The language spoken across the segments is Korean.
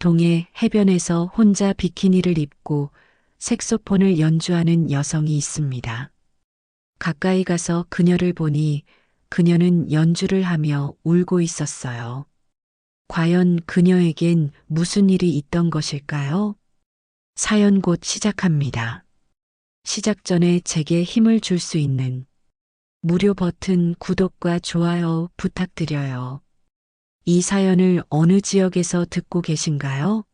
동해 해변에서 혼자 비키니를 입고 색소폰을 연주하는 여성이 있습니다. 가까이 가서 그녀를 보니 그녀는 연주를 하며 울고 있었어요. 과연 그녀에겐 무슨 일이 있던 것일까요? 사연 곧 시작합니다. 시작 전에 제게 힘을 줄 수 있는 무료 버튼 구독과 좋아요 부탁드려요. 이 사연을 어느 지역에서 듣고 계신가요?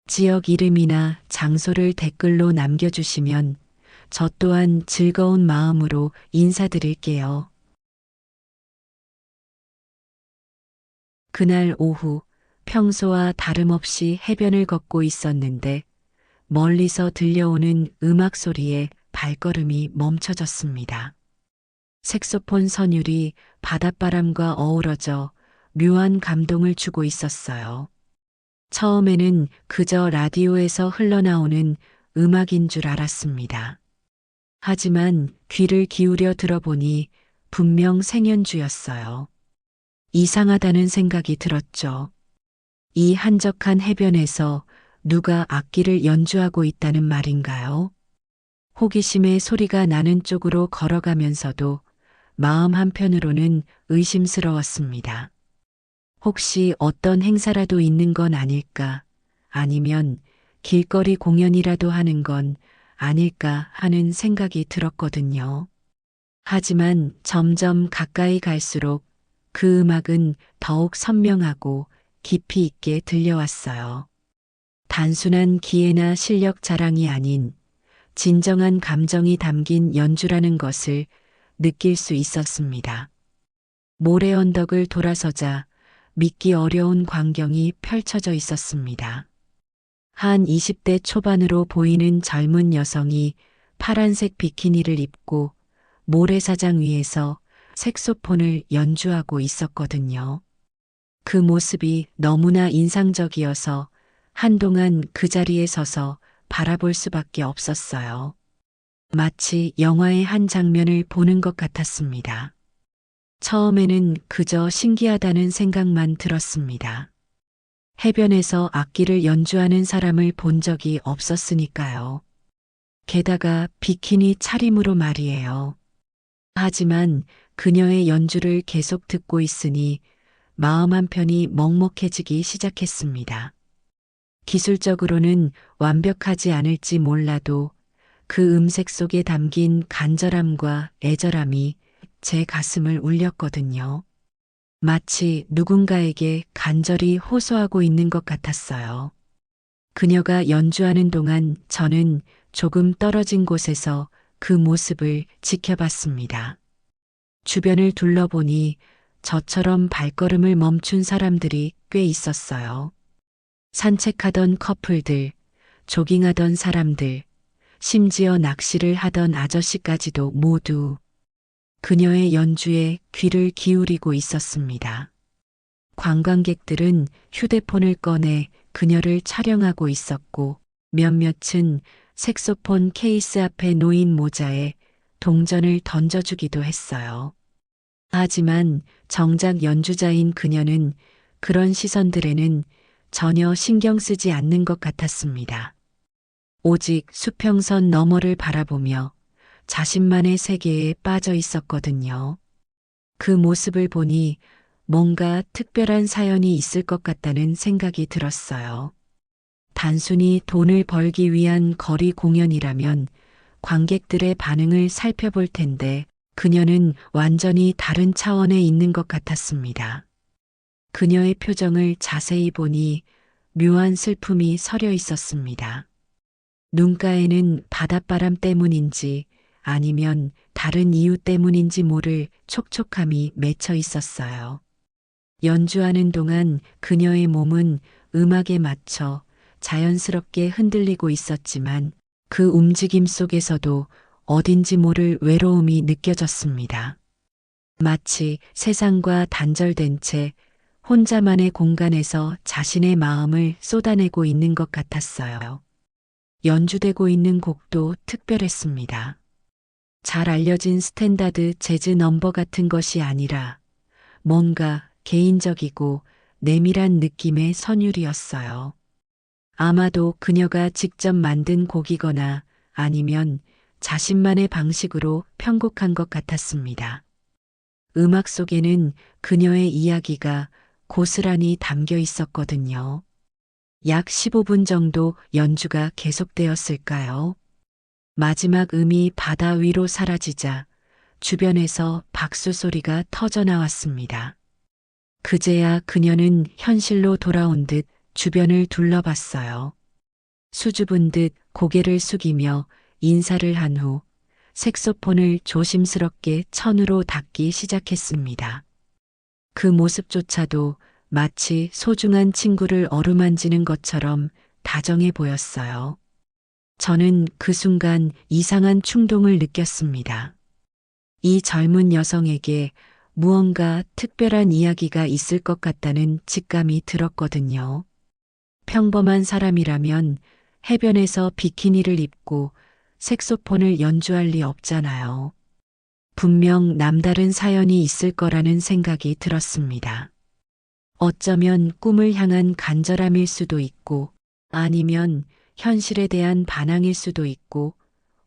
지역 이름이나 장소를 댓글로 남겨주시면 저 또한 즐거운 마음으로 인사드릴게요. 그날 오후 평소와 다름없이 해변을 걷고 있었는데 멀리서 들려오는 음악 소리에 발걸음이 멈춰졌습니다. 색소폰 선율이 바닷바람과 어우러져 묘한 감동을 주고 있었어요. 처음에는 그저 라디오에서 흘러나오는 음악인 줄 알았습니다. 하지만 귀를 기울여 들어보니 분명 생연주였어요. 이상하다는 생각이 들었죠. 이 한적한 해변에서 누가 악기를 연주하고 있다는 말인가요? 호기심의 소리가 나는 쪽으로 걸어가면서도 마음 한편으로는 의심스러웠습니다. 혹시 어떤 행사라도 있는 건 아닐까? 아니면 길거리 공연이라도 하는 건 아닐까 하는 생각이 들었거든요. 하지만 점점 가까이 갈수록 그 음악은 더욱 선명하고 깊이 있게 들려왔어요. 단순한 기회나 실력 자랑이 아닌 진정한 감정이 담긴 연주라는 것을 느낄 수 있었습니다. 모래 언덕을 돌아서자 믿기 어려운 광경이 펼쳐져 있었습니다. 한 20대 초반으로 보이는 젊은 여성이 파란색 비키니를 입고 모래사장 위에서 색소폰을 연주하고 있었거든요. 그 모습이 너무나 인상적이어서 한동안 그 자리에 서서 바라볼 수밖에 없었어요. 마치 영화의 한 장면을 보는 것 같았습니다. 처음에는 그저 신기하다는 생각만 들었습니다. 해변에서 악기를 연주하는 사람을 본 적이 없었으니까요. 게다가 비키니 차림으로 말이에요. 하지만 그녀의 연주를 계속 듣고 있으니 마음 한편이 먹먹해지기 시작했습니다. 기술적으로는 완벽하지 않을지 몰라도 그 음색 속에 담긴 간절함과 애절함이 제 가슴을 울렸거든요. 마치 누군가에게 간절히 호소하고 있는 것 같았어요. 그녀가 연주하는 동안 저는 조금 떨어진 곳에서 그 모습을 지켜봤습니다. 주변을 둘러보니 저처럼 발걸음을 멈춘 사람들이 꽤 있었어요. 산책하던 커플들, 조깅하던 사람들, 심지어 낚시를 하던 아저씨까지도 모두 그녀의 연주에 귀를 기울이고 있었습니다. 관광객들은 휴대폰을 꺼내 그녀를 촬영하고 있었고 몇몇은 색소폰 케이스 앞에 놓인 모자에 동전을 던져주기도 했어요. 하지만 정작 연주자인 그녀는 그런 시선들에는 전혀 신경 쓰지 않는 것 같았습니다. 오직 수평선 너머를 바라보며 자신만의 세계에 빠져 있었거든요. 그 모습을 보니 뭔가 특별한 사연이 있을 것 같다는 생각이 들었어요. 단순히 돈을 벌기 위한 거리 공연이라면 관객들의 반응을 살펴볼 텐데 그녀는 완전히 다른 차원에 있는 것 같았습니다. 그녀의 표정을 자세히 보니 묘한 슬픔이 서려 있었습니다. 눈가에는 바닷바람 때문인지 아니면 다른 이유 때문인지 모를 촉촉함이 맺혀 있었어요. 연주하는 동안 그녀의 몸은 음악에 맞춰 자연스럽게 흔들리고 있었지만 그 움직임 속에서도 어딘지 모를 외로움이 느껴졌습니다. 마치 세상과 단절된 채 혼자만의 공간에서 자신의 마음을 쏟아내고 있는 것 같았어요. 연주되고 있는 곡도 특별했습니다. 잘 알려진 스탠다드 재즈 넘버 같은 것이 아니라 뭔가 개인적이고 내밀한 느낌의 선율이었어요. 아마도 그녀가 직접 만든 곡이거나 아니면 자신만의 방식으로 편곡한 것 같았습니다. 음악 속에는 그녀의 이야기가 고스란히 담겨 있었거든요. 약 15분 정도 연주가 계속되었을까요? 마지막 음이 바다 위로 사라지자 주변에서 박수 소리가 터져 나왔습니다. 그제야 그녀는 현실로 돌아온 듯 주변을 둘러봤어요. 수줍은 듯 고개를 숙이며 인사를 한 후 색소폰을 조심스럽게 천으로 닫기 시작했습니다. 그 모습조차도 마치 소중한 친구를 어루만지는 것처럼 다정해 보였어요. 저는 그 순간 이상한 충동을 느꼈습니다. 이 젊은 여성에게 무언가 특별한 이야기가 있을 것 같다는 직감이 들었거든요. 평범한 사람이라면 해변에서 비키니를 입고 색소폰을 연주할 리 없잖아요. 분명 남다른 사연이 있을 거라는 생각이 들었습니다. 어쩌면 꿈을 향한 간절함일 수도 있고, 아니면 현실에 대한 반항일 수도 있고,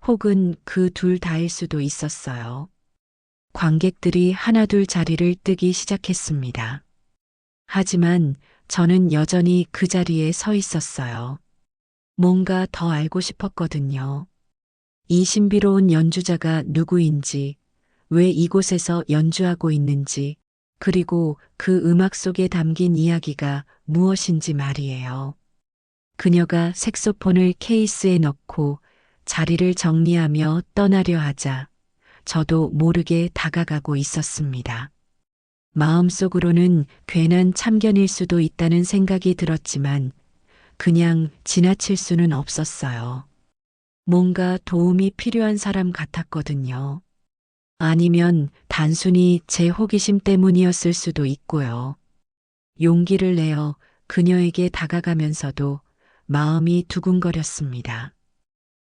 혹은 그 둘 다일 수도 있었어요. 관객들이 하나둘 자리를 뜨기 시작했습니다. 하지만 저는 여전히 그 자리에 서 있었어요. 뭔가 더 알고 싶었거든요. 이 신비로운 연주자가 누구인지, 왜 이곳에서 연주하고 있는지, 그리고 그 음악 속에 담긴 이야기가 무엇인지 말이에요. 그녀가 색소폰을 케이스에 넣고 자리를 정리하며 떠나려 하자 저도 모르게 다가가고 있었습니다. 마음속으로는 괜한 참견일 수도 있다는 생각이 들었지만 그냥 지나칠 수는 없었어요. 뭔가 도움이 필요한 사람 같았거든요. 아니면 단순히 제 호기심 때문이었을 수도 있고요. 용기를 내어 그녀에게 다가가면서도 마음이 두근거렸습니다.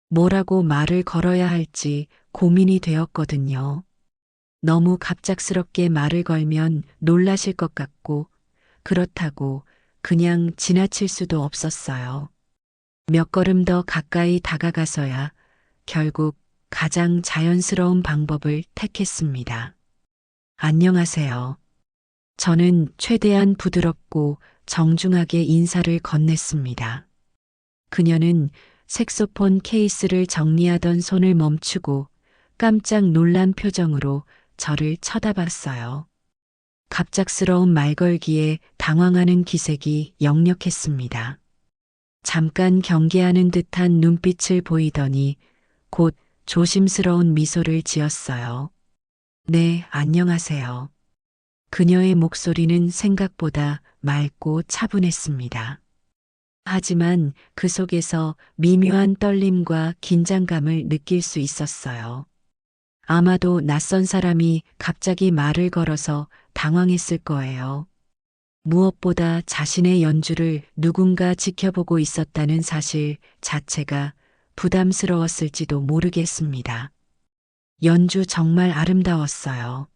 뭐라고 말을 걸어야 할지 고민이 되었거든요. 너무 갑작스럽게 말을 걸면 놀라실 것 같고, 그렇다고 그냥 지나칠 수도 없었어요. 몇 걸음 더 가까이 다가가서야 결국 가장 자연스러운 방법을 택했습니다. 안녕하세요. 저는 최대한 부드럽고 정중하게 인사를 건넸습니다. 그녀는 색소폰 케이스를 정리하던 손을 멈추고 깜짝 놀란 표정으로 저를 쳐다봤어요. 갑작스러운 말걸기에 당황하는 기색이 역력했습니다. 잠깐 경계하는 듯한 눈빛을 보이더니 곧 조심스러운 미소를 지었어요. 네, 안녕하세요. 그녀의 목소리는 생각보다 맑고 차분했습니다. 하지만 그 속에서 미묘한 떨림과 긴장감을 느낄 수 있었어요. 아마도 낯선 사람이 갑자기 말을 걸어서 당황했을 거예요. 무엇보다 자신의 연주를 누군가 지켜보고 있었다는 사실 자체가 부담스러웠을지도 모르겠습니다. 연주 정말 아름다웠어요.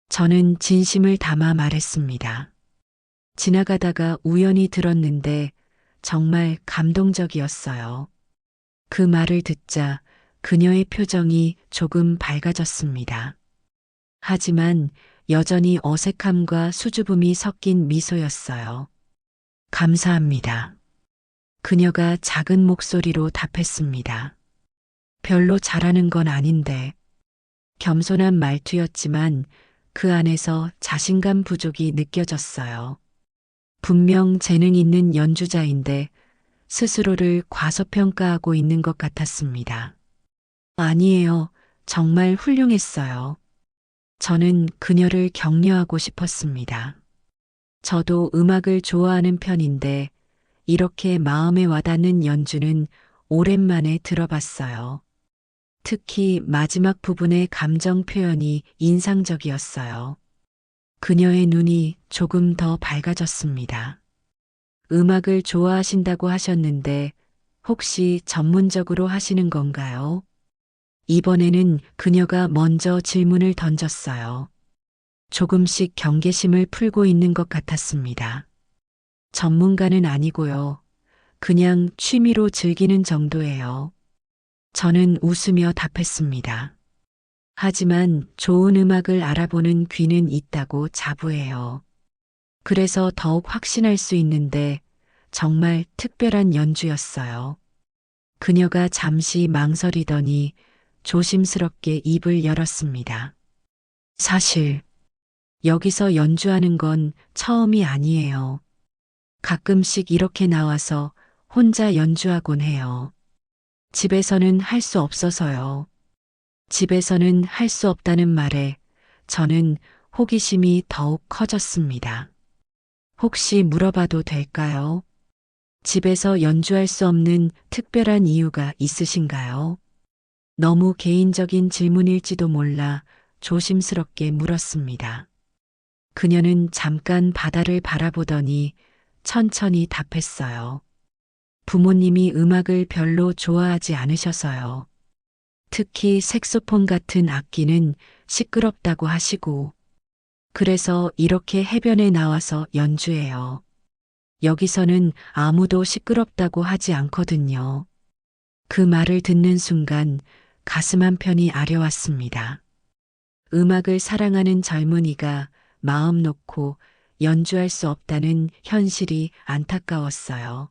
저는 진심을 담아 말했습니다. 지나가다가 우연히 들었는데 정말 감동적이었어요. 그 말을 듣자 그녀의 표정이 조금 밝아졌습니다. 하지만 여전히 어색함과 수줍음이 섞인 미소였어요. 감사합니다. 그녀가 작은 목소리로 답했습니다. 별로 잘하는 건 아닌데. 겸손한 말투였지만 그 안에서 자신감 부족이 느껴졌어요. 분명 재능 있는 연주자인데 스스로를 과소평가하고 있는 것 같았습니다. 아니에요. 정말 훌륭했어요. 저는 그녀를 격려하고 싶었습니다. 저도 음악을 좋아하는 편인데 이렇게 마음에 와닿는 연주는 오랜만에 들어봤어요. 특히 마지막 부분의 감정 표현이 인상적이었어요. 그녀의 눈이 조금 더 밝아졌습니다. 음악을 좋아하신다고 하셨는데 혹시 전문적으로 하시는 건가요? 이번에는 그녀가 먼저 질문을 던졌어요. 조금씩 경계심을 풀고 있는 것 같았습니다. 전문가는 아니고요. 그냥 취미로 즐기는 정도예요. 저는 웃으며 답했습니다. 하지만 좋은 음악을 알아보는 귀는 있다고 자부해요. 그래서 더욱 확신할 수 있는데 정말 특별한 연주였어요. 그녀가 잠시 망설이더니 조심스럽게 입을 열었습니다. 사실 여기서 연주하는 건 처음이 아니에요. 가끔씩 이렇게 나와서 혼자 연주하곤 해요. 집에서는 할 수 없어서요. 집에서는 할 수 없다는 말에 저는 호기심이 더욱 커졌습니다. 혹시 물어봐도 될까요? 집에서 연주할 수 없는 특별한 이유가 있으신가요? 너무 개인적인 질문일지도 몰라 조심스럽게 물었습니다. 그녀는 잠깐 바다를 바라보더니 천천히 답했어요. 부모님이 음악을 별로 좋아하지 않으셔서요. 특히 색소폰 같은 악기는 시끄럽다고 하시고, 그래서 이렇게 해변에 나와서 연주해요. 여기서는 아무도 시끄럽다고 하지 않거든요. 그 말을 듣는 순간 가슴 한편이 아려왔습니다. 음악을 사랑하는 젊은이가 마음 놓고 연주할 수 없다는 현실이 안타까웠어요.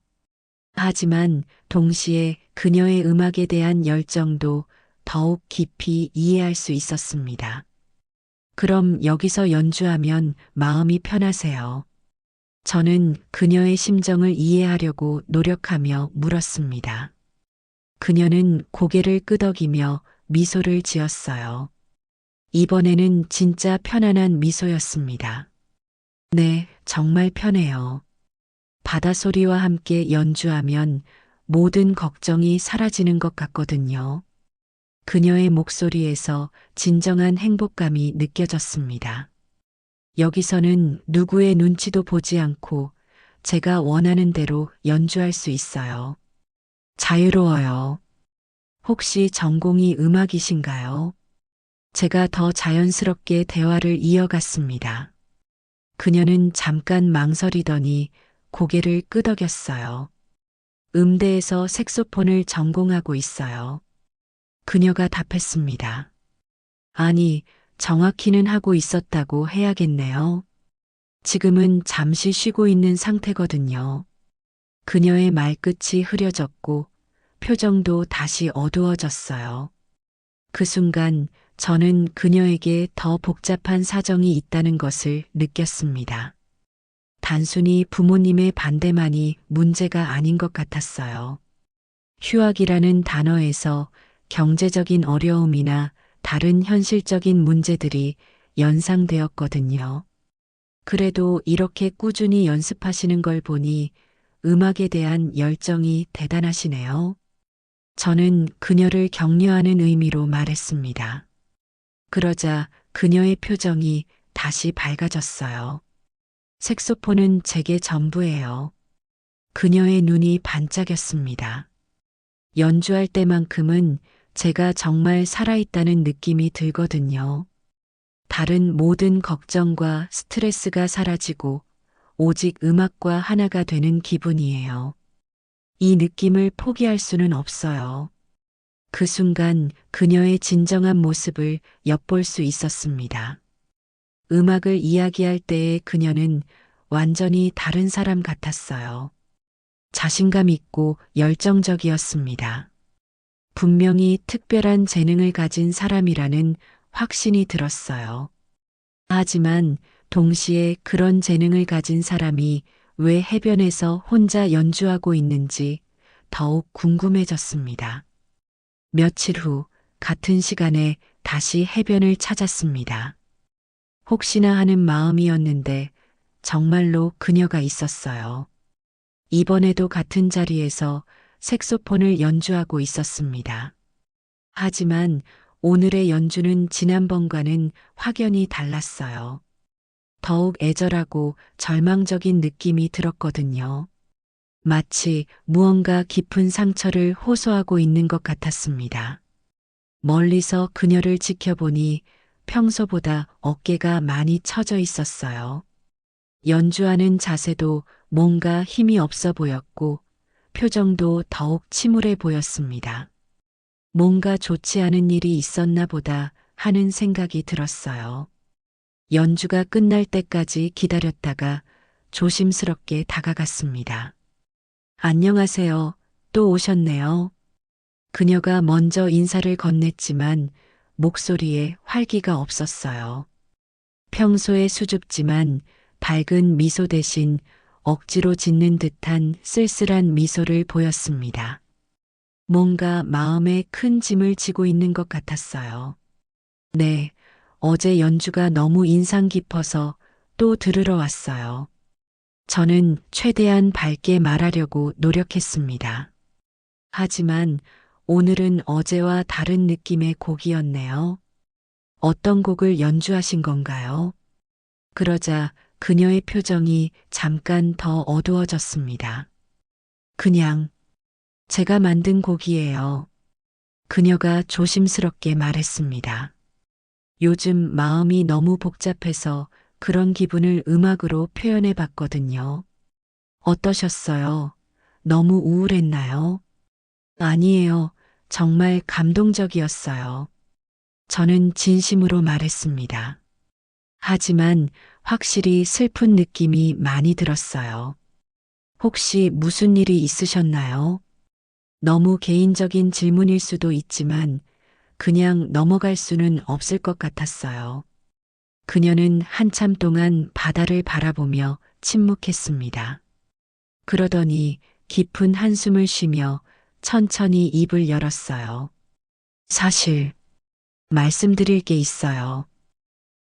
하지만 동시에 그녀의 음악에 대한 열정도 더욱 깊이 이해할 수 있었습니다. 그럼 여기서 연주하면 마음이 편하세요. 저는 그녀의 심정을 이해하려고 노력하며 물었습니다. 그녀는 고개를 끄덕이며 미소를 지었어요. 이번에는 진짜 편안한 미소였습니다. 네, 정말 편해요. 바다 소리와 함께 연주하면 모든 걱정이 사라지는 것 같거든요. 그녀의 목소리에서 진정한 행복감이 느껴졌습니다. 여기서는 누구의 눈치도 보지 않고 제가 원하는 대로 연주할 수 있어요. 자유로워요. 혹시 전공이 음악이신가요? 제가 더 자연스럽게 대화를 이어갔습니다. 그녀는 잠깐 망설이더니 고개를 끄덕였어요. 음대에서 색소폰을 전공하고 있어요. 그녀가 답했습니다. 아니, 정확히는 하고 있었다고 해야겠네요. 지금은 잠시 쉬고 있는 상태거든요. 그녀의 말끝이 흐려졌고 표정도 다시 어두워졌어요. 그 순간 저는 그녀에게 더 복잡한 사정이 있다는 것을 느꼈습니다. 단순히 부모님의 반대만이 문제가 아닌 것 같았어요. 휴학이라는 단어에서 경제적인 어려움이나 다른 현실적인 문제들이 연상되었거든요. 그래도 이렇게 꾸준히 연습하시는 걸 보니 음악에 대한 열정이 대단하시네요. 저는 그녀를 격려하는 의미로 말했습니다. 그러자 그녀의 표정이 다시 밝아졌어요. 색소폰은 제게 전부예요. 그녀의 눈이 반짝였습니다. 연주할 때만큼은 제가 정말 살아있다는 느낌이 들거든요. 다른 모든 걱정과 스트레스가 사라지고 오직 음악과 하나가 되는 기분이에요. 이 느낌을 포기할 수는 없어요. 그 순간 그녀의 진정한 모습을 엿볼 수 있었습니다. 음악을 이야기할 때의 그녀는 완전히 다른 사람 같았어요. 자신감 있고 열정적이었습니다. 분명히 특별한 재능을 가진 사람이라는 확신이 들었어요. 하지만 동시에 그런 재능을 가진 사람이 왜 해변에서 혼자 연주하고 있는지 더욱 궁금해졌습니다. 며칠 후 같은 시간에 다시 해변을 찾았습니다. 혹시나 하는 마음이었는데 정말로 그녀가 있었어요. 이번에도 같은 자리에서 색소폰을 연주하고 있었습니다. 하지만 오늘의 연주는 지난번과는 확연히 달랐어요. 더욱 애절하고 절망적인 느낌이 들었거든요. 마치 무언가 깊은 상처를 호소하고 있는 것 같았습니다. 멀리서 그녀를 지켜보니 평소보다 어깨가 많이 처져 있었어요. 연주하는 자세도 뭔가 힘이 없어 보였고 표정도 더욱 침울해 보였습니다. 뭔가 좋지 않은 일이 있었나 보다 하는 생각이 들었어요. 연주가 끝날 때까지 기다렸다가 조심스럽게 다가갔습니다. 안녕하세요. 또 오셨네요. 그녀가 먼저 인사를 건넸지만 목소리에 활기가 없었어요. 평소에 수줍지만 밝은 미소 대신 억지로 짓는 듯한 쓸쓸한 미소를 보였습니다. 뭔가 마음에 큰 짐을 지고 있는 것 같았어요. 네, 어제 연주가 너무 인상 깊어서 또 들으러 왔어요. 저는 최대한 밝게 말하려고 노력했습니다. 하지만 오늘은 어제와 다른 느낌의 곡이었네요. 어떤 곡을 연주하신 건가요? 그러자 그녀의 표정이 잠깐 더 어두워졌습니다. 그냥 제가 만든 곡이에요. 그녀가 조심스럽게 말했습니다. 요즘 마음이 너무 복잡해서 그런 기분을 음악으로 표현해 봤거든요. 어떠셨어요? 너무 우울했나요? 아니에요. 정말 감동적이었어요. 저는 진심으로 말했습니다. 하지만 확실히 슬픈 느낌이 많이 들었어요. 혹시 무슨 일이 있으셨나요? 너무 개인적인 질문일 수도 있지만 그냥 넘어갈 수는 없을 것 같았어요. 그녀는 한참 동안 바다를 바라보며 침묵했습니다. 그러더니 깊은 한숨을 쉬며 천천히 입을 열었어요. 사실 말씀드릴 게 있어요.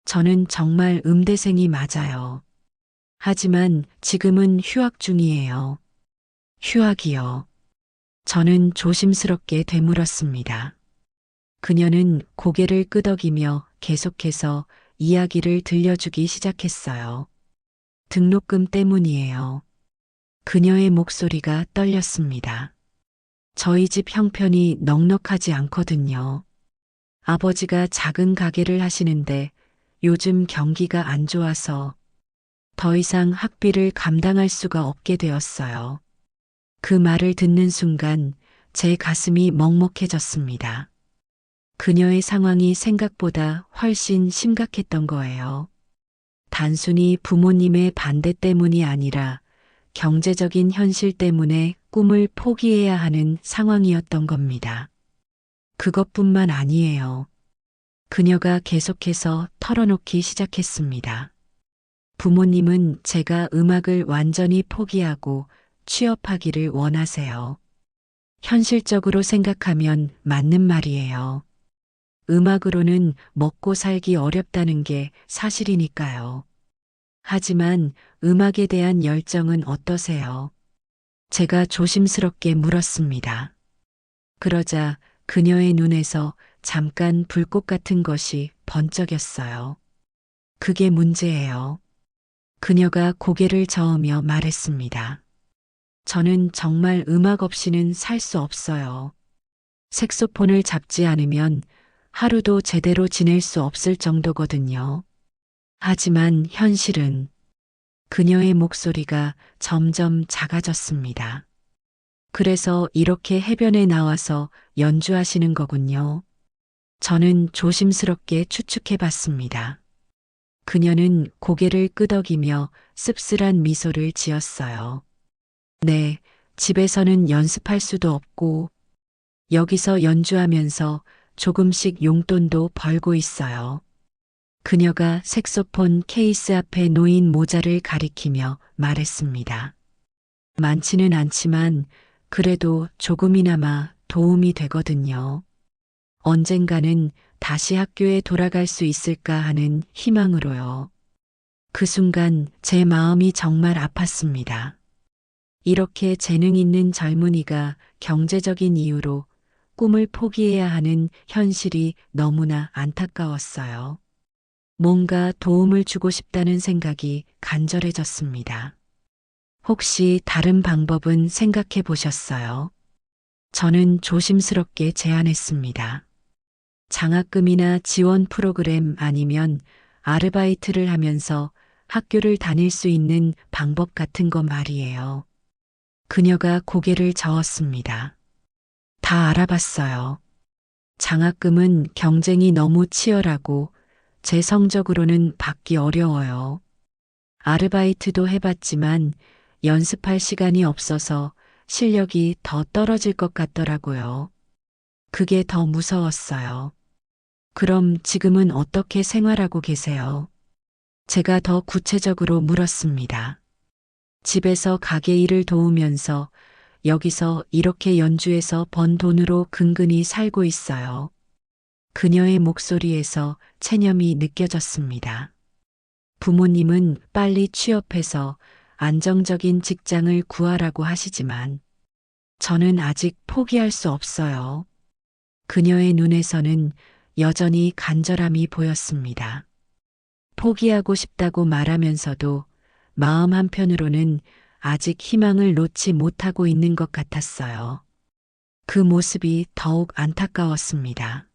저는 정말 음대생이 맞아요. 하지만 지금은 휴학 중이에요. 휴학이요. 저는 조심스럽게 되물었습니다. 그녀는 고개를 끄덕이며 계속해서 이야기를 들려주기 시작했어요. 등록금 때문이에요. 그녀의 목소리가 떨렸습니다. 저희 집 형편이 넉넉하지 않거든요. 아버지가 작은 가게를 하시는데 요즘 경기가 안 좋아서 더 이상 학비를 감당할 수가 없게 되었어요. 그 말을 듣는 순간 제 가슴이 먹먹해졌습니다. 그녀의 상황이 생각보다 훨씬 심각했던 거예요. 단순히 부모님의 반대 때문이 아니라 경제적인 현실 때문에 꿈을 포기해야 하는 상황이었던 겁니다. 그것뿐만 아니에요. 그녀가 계속해서 털어놓기 시작했습니다. 부모님은 제가 음악을 완전히 포기하고 취업하기를 원하세요. 현실적으로 생각하면 맞는 말이에요. 음악으로는 먹고 살기 어렵다는 게 사실이니까요. 하지만 음악에 대한 열정은 어떠세요? 제가 조심스럽게 물었습니다. 그러자 그녀의 눈에서 잠깐 불꽃 같은 것이 번쩍였어요. 그게 문제예요. 그녀가 고개를 저으며 말했습니다. 저는 정말 음악 없이는 살 수 없어요. 색소폰을 잡지 않으면 하루도 제대로 지낼 수 없을 정도거든요. 하지만 현실은 그녀의 목소리가 점점 작아졌습니다. 그래서 이렇게 해변에 나와서 연주하시는 거군요. 저는 조심스럽게 추측해 봤습니다. 그녀는 고개를 끄덕이며 씁쓸한 미소를 지었어요. 네, 집에서는 연습할 수도 없고 여기서 연주하면서 조금씩 용돈도 벌고 있어요. 그녀가 색소폰 케이스 앞에 놓인 모자를 가리키며 말했습니다. 많지는 않지만 그래도 조금이나마 도움이 되거든요. 언젠가는 다시 학교에 돌아갈 수 있을까 하는 희망으로요. 그 순간 제 마음이 정말 아팠습니다. 이렇게 재능 있는 젊은이가 경제적인 이유로 꿈을 포기해야 하는 현실이 너무나 안타까웠어요. 뭔가 도움을 주고 싶다는 생각이 간절해졌습니다. 혹시 다른 방법은 생각해 보셨어요? 저는 조심스럽게 제안했습니다. 장학금이나 지원 프로그램 아니면 아르바이트를 하면서 학교를 다닐 수 있는 방법 같은 거 말이에요. 그녀가 고개를 저었습니다. 다 알아봤어요. 장학금은 경쟁이 너무 치열하고 제 성적으로는 받기 어려워요. 아르바이트도 해봤지만 연습할 시간이 없어서 실력이 더 떨어질 것 같더라고요. 그게 더 무서웠어요. 그럼 지금은 어떻게 생활하고 계세요? 제가 더 구체적으로 물었습니다. 집에서 가게 일을 도우면서 여기서 이렇게 연주해서 번 돈으로 근근히 살고 있어요. 그녀의 목소리에서 체념이 느껴졌습니다. 부모님은 빨리 취업해서 안정적인 직장을 구하라고 하시지만 저는 아직 포기할 수 없어요. 그녀의 눈에서는 여전히 간절함이 보였습니다. 포기하고 싶다고 말하면서도 마음 한편으로는 아직 희망을 놓지 못하고 있는 것 같았어요. 그 모습이 더욱 안타까웠습니다.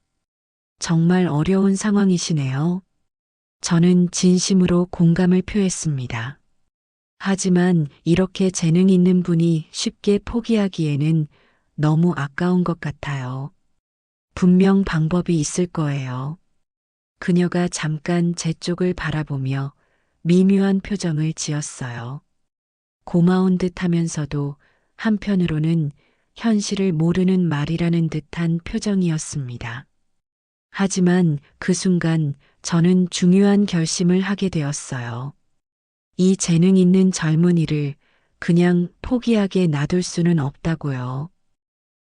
정말 어려운 상황이시네요. 저는 진심으로 공감을 표했습니다. 하지만 이렇게 재능 있는 분이 쉽게 포기하기에는 너무 아까운 것 같아요. 분명 방법이 있을 거예요. 그녀가 잠깐 제 쪽을 바라보며 미묘한 표정을 지었어요. 고마운 듯 하면서도 한편으로는 현실을 모르는 말이라는 듯한 표정이었습니다. 하지만 그 순간 저는 중요한 결심을 하게 되었어요. 이 재능 있는 젊은이를 그냥 포기하게 놔둘 수는 없다고요.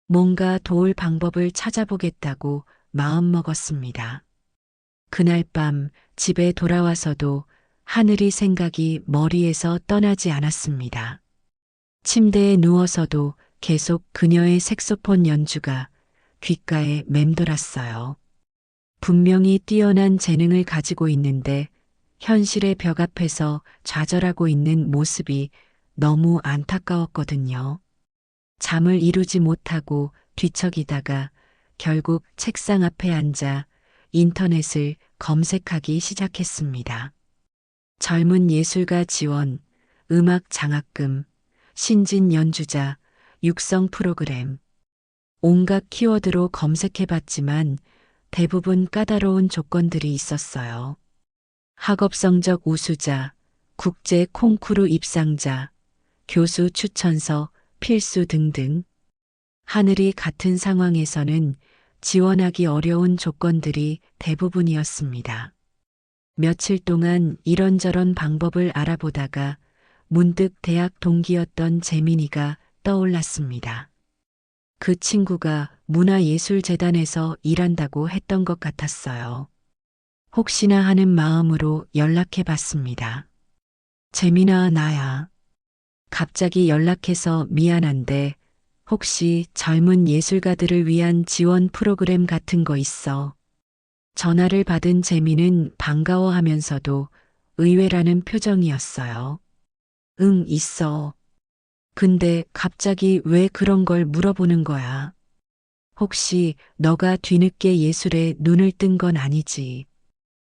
뭔가 도울 방법을 찾아보겠다고 마음먹었습니다. 그날 밤 집에 돌아와서도 하늘이 생각이 머리에서 떠나지 않았습니다. 침대에 누워서도 계속 그녀의 색소폰 연주가 귓가에 맴돌았어요. 분명히 뛰어난 재능을 가지고 있는데 현실의 벽 앞에서 좌절하고 있는 모습이 너무 안타까웠거든요. 잠을 이루지 못하고 뒤척이다가 결국 책상 앞에 앉아 인터넷을 검색하기 시작했습니다. 젊은 예술가 지원, 음악 장학금, 신진 연주자, 육성 프로그램, 온갖 키워드로 검색해봤지만 대부분 까다로운 조건들이 있었어요. 학업 성적 우수자, 국제 콩쿠르 입상자, 교수 추천서, 필수 등등. 하늘이 같은 상황에서는 지원하기 어려운 조건들이 대부분이었습니다. 며칠 동안 이런저런 방법을 알아보다가 문득 대학 동기였던 재민이가 떠올랐습니다. 그 친구가 문화예술재단에서 일한다고 했던 것 같았어요. 혹시나 하는 마음으로 연락해 봤습니다. 재민아, 나야. 갑자기 연락해서 미안한데 혹시 젊은 예술가들을 위한 지원 프로그램 같은 거 있어? 전화를 받은 재민은 반가워하면서도 의외라는 표정이었어요. 응, 있어. 근데 갑자기 왜 그런 걸 물어보는 거야? 혹시 너가 뒤늦게 예술에 눈을 뜬 건 아니지?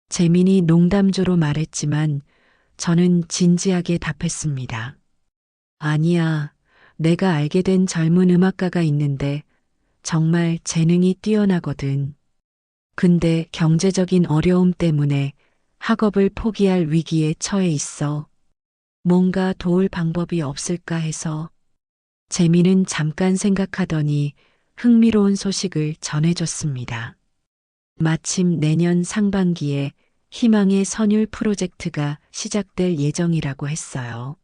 재민이 농담조로 말했지만 저는 진지하게 답했습니다. 아니야. 내가 알게 된 젊은 음악가가 있는데 정말 재능이 뛰어나거든. 근데 경제적인 어려움 때문에 학업을 포기할 위기에 처해 있어. 뭔가 도울 방법이 없을까 해서. 재미는 잠깐 생각하더니 흥미로운 소식을 전해줬습니다. 마침 내년 상반기에 희망의 선율 프로젝트가 시작될 예정이라고 했어요.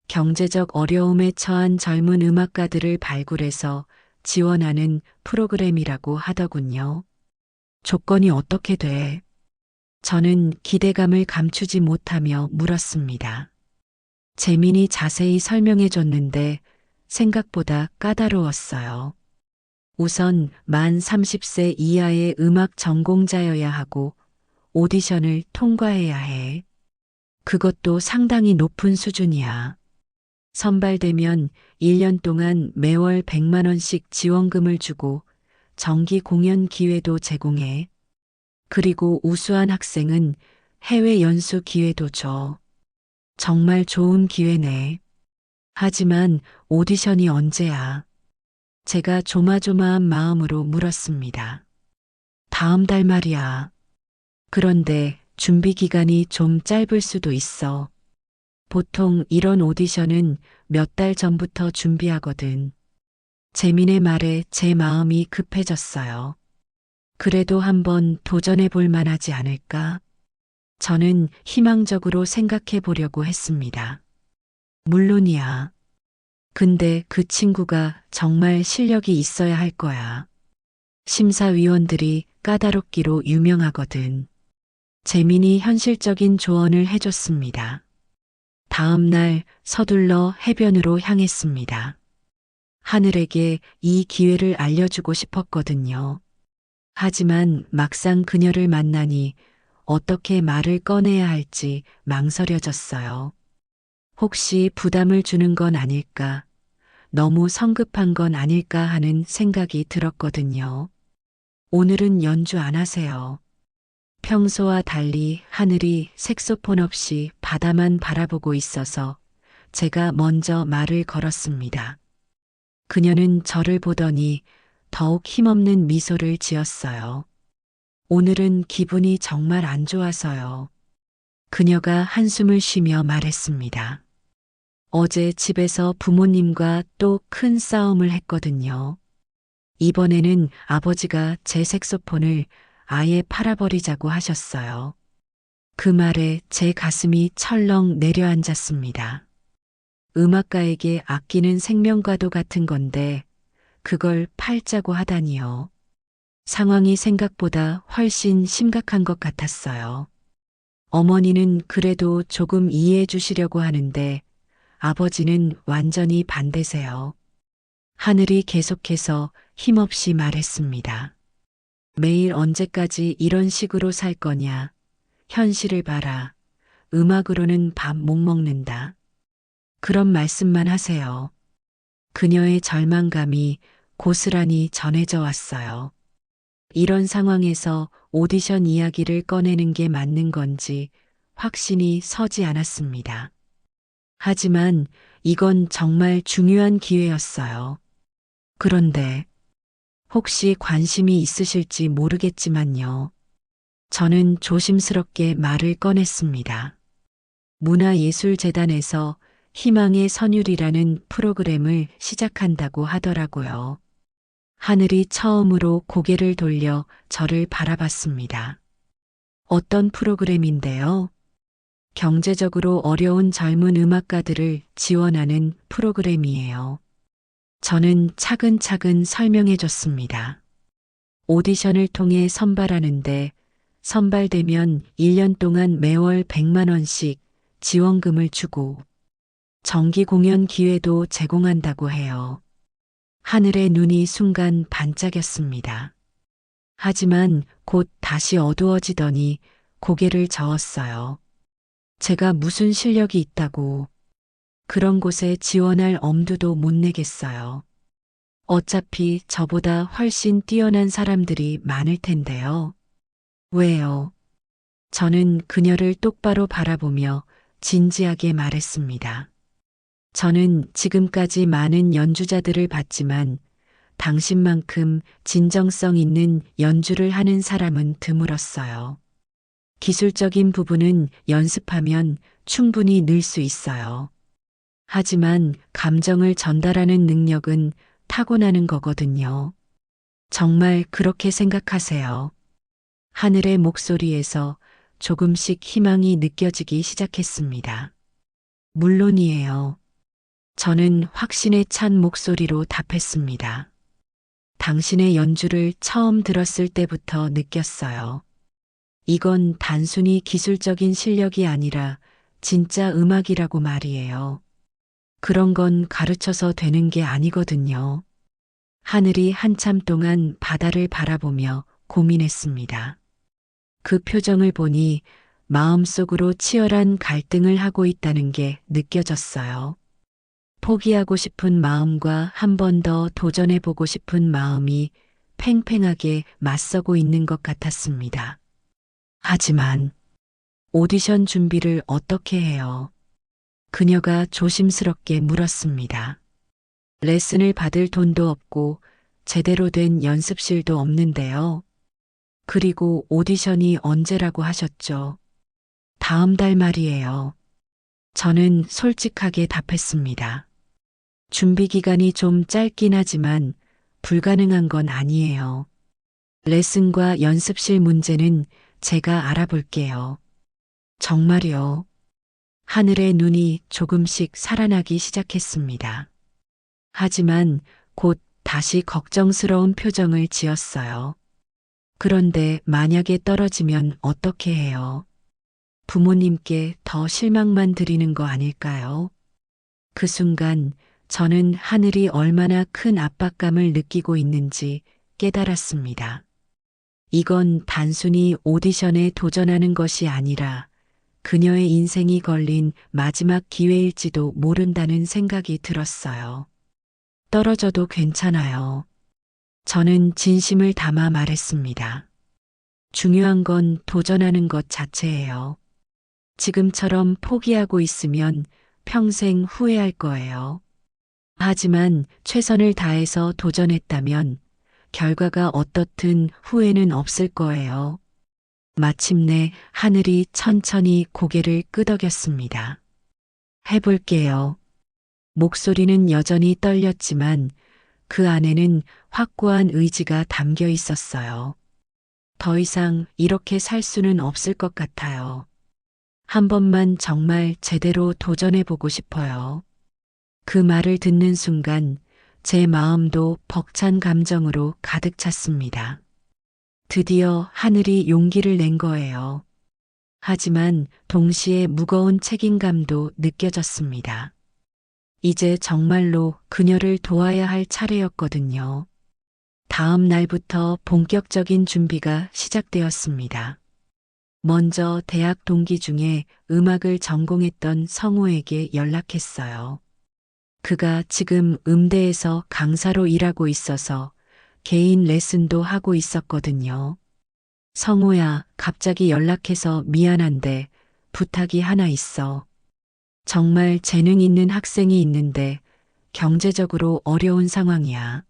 경제적 어려움에 처한 젊은 음악가들을 발굴해서 지원하는 프로그램이라고 하더군요. 조건이 어떻게 돼? 저는 기대감을 감추지 못하며 물었습니다. 재민이 자세히 설명해 줬는데 생각보다 까다로웠어요. 우선 만 30세 이하의 음악 전공자여야 하고 오디션을 통과해야 해. 그것도 상당히 높은 수준이야. 선발되면 1년 동안 매월 100만 원씩 지원금을 주고 정기 공연 기회도 제공해. 그리고 우수한 학생은 해외 연수 기회도 줘. 정말 좋은 기회네. 하지만 오디션이 언제야? 제가 조마조마한 마음으로 물었습니다. 다음 달 말이야. 그런데 준비 기간이 좀 짧을 수도 있어. 보통 이런 오디션은 몇 달 전부터 준비하거든. 재민의 말에 제 마음이 급해졌어요. 그래도 한번 도전해 볼 만하지 않을까? 저는 희망적으로 생각해 보려고 했습니다. 물론이야. 근데 그 친구가 정말 실력이 있어야 할 거야. 심사위원들이 까다롭기로 유명하거든. 재민이 현실적인 조언을 해줬습니다. 다음 날 서둘러 해변으로 향했습니다. 하늘에게 이 기회를 알려주고 싶었거든요. 하지만 막상 그녀를 만나니 어떻게 말을 꺼내야 할지 망설여졌어요. 혹시 부담을 주는 건 아닐까? 너무 성급한 건 아닐까 하는 생각이 들었거든요. 오늘은 연주 안 하세요. 평소와 달리 하늘이 색소폰 없이 바다만 바라보고 있어서 제가 먼저 말을 걸었습니다. 그녀는 저를 보더니 더욱 힘없는 미소를 지었어요. 오늘은 기분이 정말 안 좋아서요. 그녀가 한숨을 쉬며 말했습니다. 어제 집에서 부모님과 또 큰 싸움을 했거든요. 이번에는 아버지가 제 색소폰을 아예 팔아버리자고 하셨어요. 그 말에 제 가슴이 철렁 내려앉았습니다. 음악가에게 아끼는 생명과도 같은 건데 그걸 팔자고 하다니요. 상황이 생각보다 훨씬 심각한 것 같았어요. 어머니는 그래도 조금 이해해 주시려고 하는데 아버지는 완전히 반대세요. 하늘이 계속해서 힘없이 말했습니다. 매일 언제까지 이런 식으로 살 거냐. 현실을 봐라. 음악으로는 밥 못 먹는다. 그런 말씀만 하세요. 그녀의 절망감이 고스란히 전해져 왔어요. 이런 상황에서 오디션 이야기를 꺼내는 게 맞는 건지 확신이 서지 않았습니다. 하지만 이건 정말 중요한 기회였어요. 그런데 혹시 관심이 있으실지 모르겠지만요. 저는 조심스럽게 말을 꺼냈습니다. 문화예술재단에서 희망의 선율이라는 프로그램을 시작한다고 하더라고요. 하늘이 처음으로 고개를 돌려 저를 바라봤습니다. 어떤 프로그램인데요? 경제적으로 어려운 젊은 음악가들을 지원하는 프로그램이에요. 저는 차근차근 설명해 줬습니다. 오디션을 통해 선발하는데 선발되면 1년 동안 매월 100만 원씩 지원금을 주고 정기 공연 기회도 제공한다고 해요. 하늘의 눈이 순간 반짝였습니다. 하지만 곧 다시 어두워지더니 고개를 저었어요. 제가 무슨 실력이 있다고 그런 곳에 지원할 엄두도 못 내겠어요. 어차피 저보다 훨씬 뛰어난 사람들이 많을 텐데요. 왜요? 저는 그녀를 똑바로 바라보며 진지하게 말했습니다. 저는 지금까지 많은 연주자들을 봤지만 당신만큼 진정성 있는 연주를 하는 사람은 드물었어요. 기술적인 부분은 연습하면 충분히 늘 수 있어요. 하지만 감정을 전달하는 능력은 타고나는 거거든요. 정말 그렇게 생각하세요. 하늘의 목소리에서 조금씩 희망이 느껴지기 시작했습니다. 물론이에요. 저는 확신에 찬 목소리로 답했습니다. 당신의 연주를 처음 들었을 때부터 느꼈어요. 이건 단순히 기술적인 실력이 아니라 진짜 음악이라고 말이에요. 그런 건 가르쳐서 되는 게 아니거든요. 하늘이 한참 동안 바다를 바라보며 고민했습니다. 그 표정을 보니 마음속으로 치열한 갈등을 하고 있다는 게 느껴졌어요. 포기하고 싶은 마음과 한 번 더 도전해보고 싶은 마음이 팽팽하게 맞서고 있는 것 같았습니다. 하지만 오디션 준비를 어떻게 해요? 그녀가 조심스럽게 물었습니다. 레슨을 받을 돈도 없고 제대로 된 연습실도 없는데요. 그리고 오디션이 언제라고 하셨죠? 다음 달 말이에요. 저는 솔직하게 답했습니다. 준비 기간이 좀 짧긴 하지만 불가능한 건 아니에요. 레슨과 연습실 문제는 제가 알아볼게요. 정말요. 하늘의 눈이 조금씩 살아나기 시작했습니다. 하지만 곧 다시 걱정스러운 표정을 지었어요. 그런데 만약에 떨어지면 어떻게 해요? 부모님께 더 실망만 드리는 거 아닐까요? 그 순간 저는 하늘이 얼마나 큰 압박감을 느끼고 있는지 깨달았습니다. 이건 단순히 오디션에 도전하는 것이 아니라 그녀의 인생이 걸린 마지막 기회일지도 모른다는 생각이 들었어요. 떨어져도 괜찮아요. 저는 진심을 담아 말했습니다. 중요한 건 도전하는 것 자체예요. 지금처럼 포기하고 있으면 평생 후회할 거예요. 하지만 최선을 다해서 도전했다면 결과가 어떻든 후회는 없을 거예요. 마침내 하늘이 천천히 고개를 끄덕였습니다. 해볼게요. 목소리는 여전히 떨렸지만 그 안에는 확고한 의지가 담겨 있었어요. 더 이상 이렇게 살 수는 없을 것 같아요. 한 번만 정말 제대로 도전해보고 싶어요. 그 말을 듣는 순간 제 마음도 벅찬 감정으로 가득 찼습니다. 드디어 하늘이 용기를 낸 거예요. 하지만 동시에 무거운 책임감도 느껴졌습니다. 이제 정말로 그녀를 도와야 할 차례였거든요. 다음 날부터 본격적인 준비가 시작되었습니다. 먼저 대학 동기 중에 음악을 전공했던 성우에게 연락했어요. 그가 지금 음대에서 강사로 일하고 있어서 개인 레슨도 하고 있었거든요. 성우야, 갑자기 연락해서 미안한데 부탁이 하나 있어. 정말 재능 있는 학생이 있는데 경제적으로 어려운 상황이야.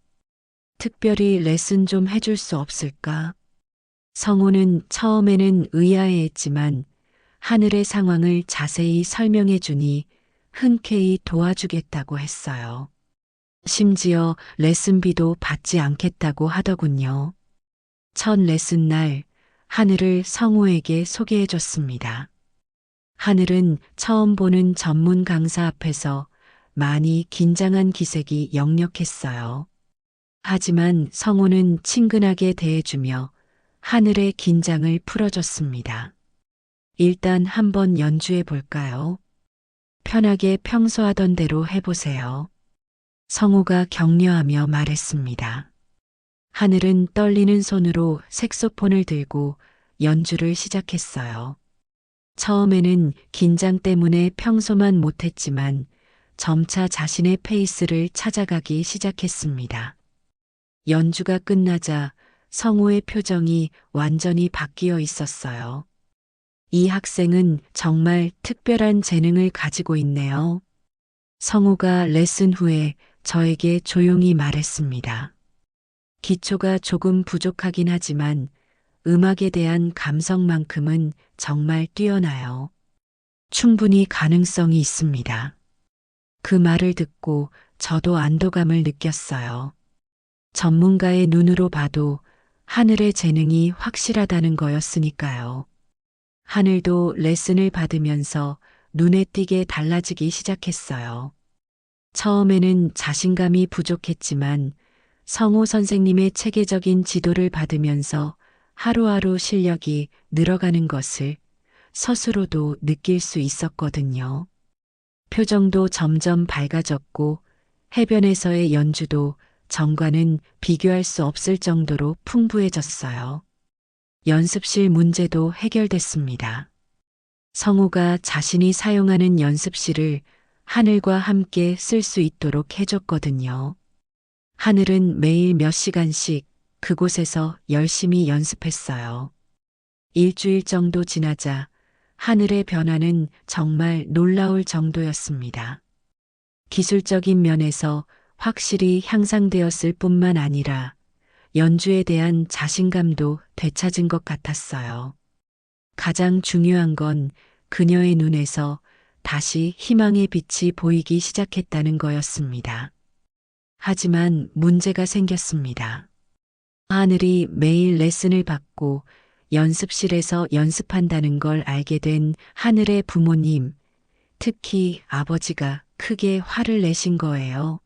특별히 레슨 좀 해줄 수 없을까? 성우는 처음에는 의아해했지만 하늘의 상황을 자세히 설명해 주니 흔쾌히 도와주겠다고 했어요. 심지어 레슨비도 받지 않겠다고 하더군요. 첫 레슨 날 하늘을 성우에게 소개해 줬습니다. 하늘은 처음 보는 전문 강사 앞에서 많이 긴장한 기색이 역력했어요. 하지만 성우는 친근하게 대해주며 하늘의 긴장을 풀어줬습니다. 일단 한번 연주해 볼까요? 편하게 평소 하던 대로 해보세요. 성우가 격려하며 말했습니다. 하늘은 떨리는 손으로 색소폰을 들고 연주를 시작했어요. 처음에는 긴장 때문에 평소만 못했지만 점차 자신의 페이스를 찾아가기 시작했습니다. 연주가 끝나자 성우의 표정이 완전히 바뀌어 있었어요. 이 학생은 정말 특별한 재능을 가지고 있네요. 성우가 레슨 후에 저에게 조용히 말했습니다. 기초가 조금 부족하긴 하지만 음악에 대한 감성만큼은 정말 뛰어나요. 충분히 가능성이 있습니다. 그 말을 듣고 저도 안도감을 느꼈어요. 전문가의 눈으로 봐도 하늘의 재능이 확실하다는 거였으니까요. 하늘도 레슨을 받으면서 눈에 띄게 달라지기 시작했어요. 처음에는 자신감이 부족했지만 성우 선생님의 체계적인 지도를 받으면서 하루하루 실력이 늘어가는 것을 스스로도 느낄 수 있었거든요. 표정도 점점 밝아졌고 해변에서의 연주도 전과는 비교할 수 없을 정도로 풍부해졌어요. 연습실 문제도 해결됐습니다. 성우가 자신이 사용하는 연습실을 하늘과 함께 쓸 수 있도록 해줬거든요. 하늘은 매일 몇 시간씩 그곳에서 열심히 연습했어요. 일주일 정도 지나자 하늘의 변화는 정말 놀라울 정도였습니다. 기술적인 면에서 확실히 향상되었을 뿐만 아니라 연주에 대한 자신감도 되찾은 것 같았어요. 가장 중요한 건 그녀의 눈에서 다시 희망의 빛이 보이기 시작했다는 거였습니다. 하지만 문제가 생겼습니다. 하늘이 매일 레슨을 받고 연습실에서 연습한다는 걸 알게 된 하늘의 부모님, 특히 아버지가 크게 화를 내신 거예요.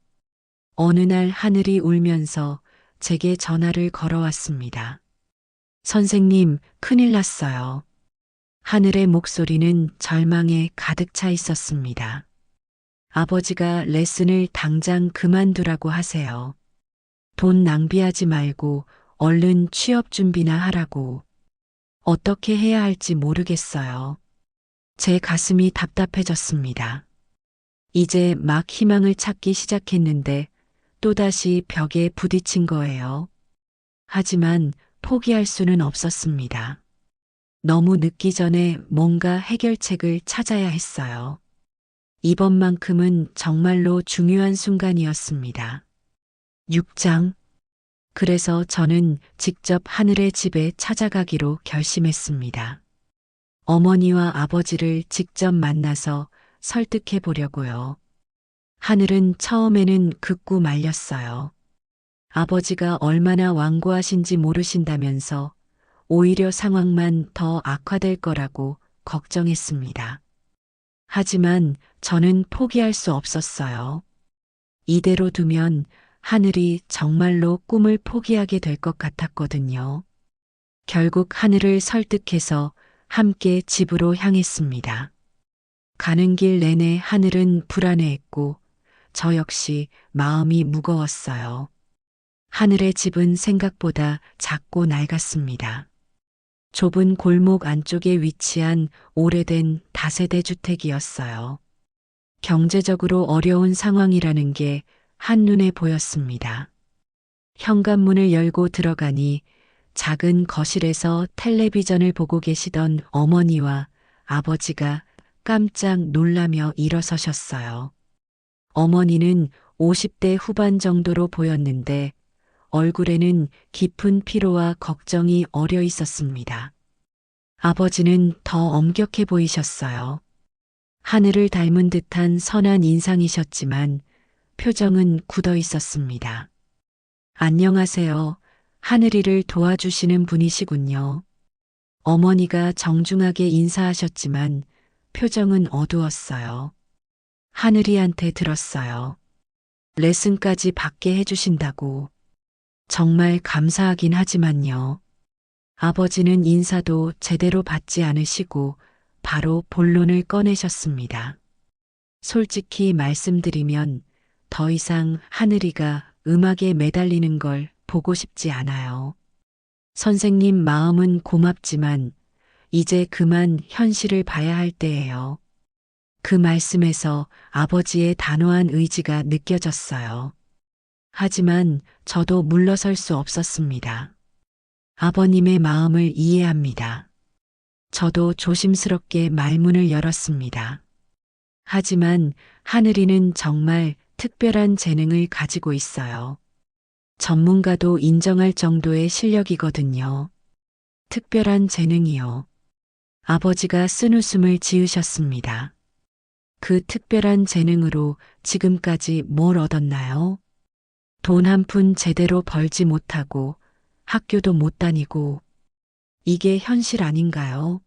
어느 날 하늘이 울면서 제게 전화를 걸어왔습니다. 선생님, 큰일 났어요. 하늘의 목소리는 절망에 가득 차 있었습니다. 아버지가 레슨을 당장 그만두라고 하세요. 돈 낭비하지 말고 얼른 취업 준비나 하라고. 어떻게 해야 할지 모르겠어요. 제 가슴이 답답해졌습니다. 이제 막 희망을 찾기 시작했는데 또다시 벽에 부딪힌 거예요. 하지만 포기할 수는 없었습니다. 너무 늦기 전에 뭔가 해결책을 찾아야 했어요. 이번만큼은 정말로 중요한 순간이었습니다. 6장. 그래서 저는 직접 하늘의 집에 찾아가기로 결심했습니다. 어머니와 아버지를 직접 만나서 설득해 보려고요. 하늘은 처음에는 극구 말렸어요. 아버지가 얼마나 완고하신지 모르신다면서 오히려 상황만 더 악화될 거라고 걱정했습니다. 하지만 저는 포기할 수 없었어요. 이대로 두면 하늘이 정말로 꿈을 포기하게 될 것 같았거든요. 결국 하늘을 설득해서 함께 집으로 향했습니다. 가는 길 내내 하늘은 불안해했고 저 역시 마음이 무거웠어요. 하늘의 집은 생각보다 작고 낡았습니다. 좁은 골목 안쪽에 위치한 오래된 다세대 주택이었어요. 경제적으로 어려운 상황이라는 게 한눈에 보였습니다. 현관문을 열고 들어가니 작은 거실에서 텔레비전을 보고 계시던 어머니와 아버지가 깜짝 놀라며 일어서셨어요. 어머니는 50대 후반 정도로 보였는데 얼굴에는 깊은 피로와 걱정이 어려 있었습니다. 아버지는 더 엄격해 보이셨어요. 하늘을 닮은 듯한 선한 인상이셨지만 표정은 굳어 있었습니다. 안녕하세요. 하늘이를 도와주시는 분이시군요. 어머니가 정중하게 인사하셨지만 표정은 어두웠어요. 하늘이한테 들었어요. 레슨까지 받게 해주신다고. 정말 감사하긴 하지만요. 아버지는 인사도 제대로 받지 않으시고 바로 본론을 꺼내셨습니다. 솔직히 말씀드리면 더 이상 하늘이가 음악에 매달리는 걸 보고 싶지 않아요. 선생님 마음은 고맙지만 이제 그만 현실을 봐야 할 때예요. 그 말씀에서 아버지의 단호한 의지가 느껴졌어요. 하지만 저도 물러설 수 없었습니다. 아버님의 마음을 이해합니다. 저도 조심스럽게 말문을 열었습니다. 하지만 하늘이는 정말 특별한 재능을 가지고 있어요. 전문가도 인정할 정도의 실력이거든요. 특별한 재능이요. 아버지가 쓴웃음을 지으셨습니다. 그 특별한 재능으로 지금까지 뭘 얻었나요? 돈 한 푼 제대로 벌지 못하고 학교도 못 다니고 이게 현실 아닌가요?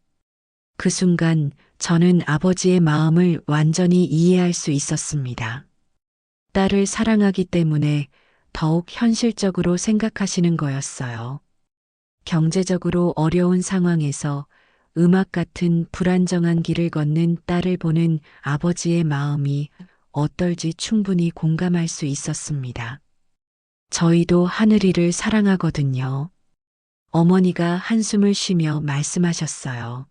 그 순간 저는 아버지의 마음을 완전히 이해할 수 있었습니다. 딸을 사랑하기 때문에 더욱 현실적으로 생각하시는 거였어요. 경제적으로 어려운 상황에서 음악 같은 불안정한 길을 걷는 딸을 보는 아버지의 마음이 어떨지 충분히 공감할 수 있었습니다. 저희도 하늘이를 사랑하거든요. 어머니가 한숨을 쉬며 말씀하셨어요.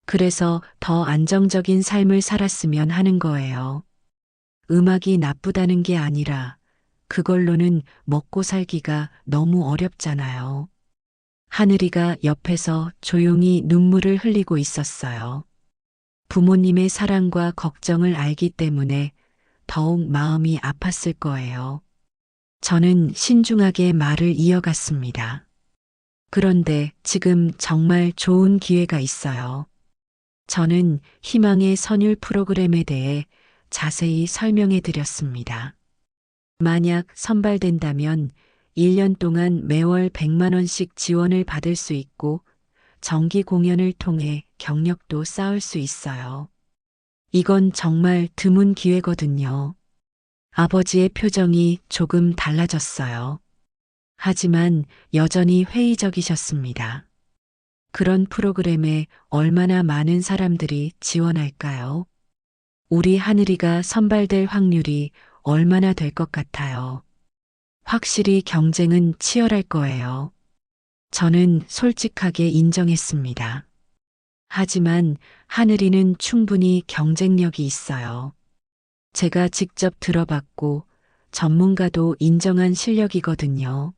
그래서 더 안정적인 삶을 살았으면 하는 거예요. 음악이 나쁘다는 게 아니라 그걸로는 먹고 살기가 너무 어렵잖아요. 하늘이가 옆에서 조용히 눈물을 흘리고 있었어요. 부모님의 사랑과 걱정을 알기 때문에 더욱 마음이 아팠을 거예요. 저는 신중하게 말을 이어갔습니다. 그런데 지금 정말 좋은 기회가 있어요. 저는 희망의 선율 프로그램에 대해 자세히 설명해 드렸습니다. 만약 선발된다면 1년 동안 매월 100만 원씩 지원을 받을 수 있고 정기 공연을 통해 경력도 쌓을 수 있어요. 이건 정말 드문 기회거든요. 아버지의 표정이 조금 달라졌어요. 하지만 여전히 회의적이셨습니다. 그런 프로그램에 얼마나 많은 사람들이 지원할까요? 우리 하늘이가 선발될 확률이 얼마나 될 것 같아요? 확실히 경쟁은 치열할 거예요. 저는 솔직하게 인정했습니다. 하지만 하늘이는 충분히 경쟁력이 있어요. 제가 직접 들어봤고 전문가도 인정한 실력이거든요.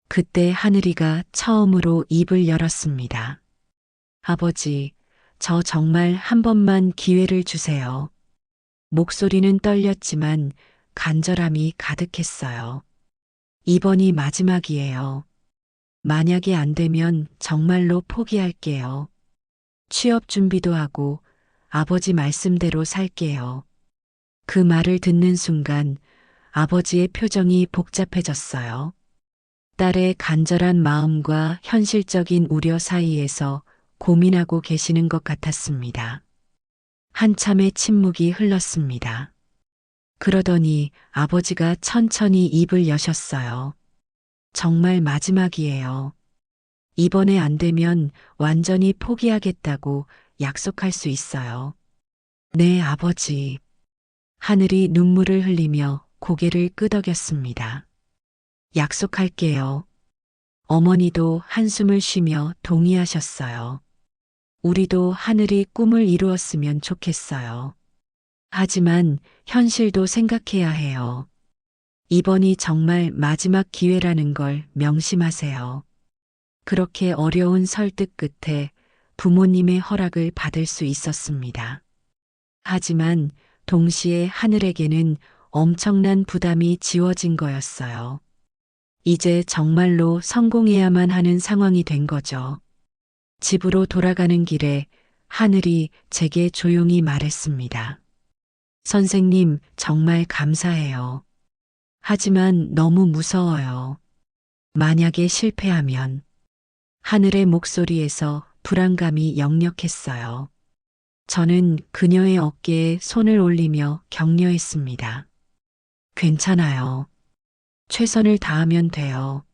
그때 하늘이가 처음으로 입을 열었습니다. 아버지, 저 정말 한 번만 기회를 주세요. 목소리는 떨렸지만 간절함이 가득했어요. 이번이 마지막이에요. 만약에 안 되면 정말로 포기할게요. 취업 준비도 하고 아버지 말씀대로 살게요. 그 말을 듣는 순간 아버지의 표정이 복잡해졌어요. 딸의 간절한 마음과 현실적인 우려 사이에서 고민하고 계시는 것 같았습니다. 한참의 침묵이 흘렀습니다. 그러더니 아버지가 천천히 입을 여셨어요. 정말 마지막이에요. 이번에 안 되면 완전히 포기하겠다고 약속할 수 있어요. 네, 아버지. 하늘이 눈물을 흘리며 고개를 끄덕였습니다. 약속할게요. 어머니도 한숨을 쉬며 동의하셨어요. 우리도 하늘이 꿈을 이루었으면 좋겠어요. 하지만 현실도 생각해야 해요. 이번이 정말 마지막 기회라는 걸 명심하세요. 그렇게 어려운 설득 끝에 부모님의 허락을 받을 수 있었습니다. 하지만 동시에 하늘에게는 엄청난 부담이 지워진 거였어요. 이제 정말로 성공해야만 하는 상황이 된 거죠. 집으로 돌아가는 길에 하늘이 제게 조용히 말했습니다. 선생님, 정말 감사해요. 하지만 너무 무서워요. 만약에 실패하면 하늘의 목소리에서 불안감이 역력했어요. 저는 그녀의 어깨에 손을 올리며 격려했습니다. 괜찮아요. 최선을 다하면 돼요.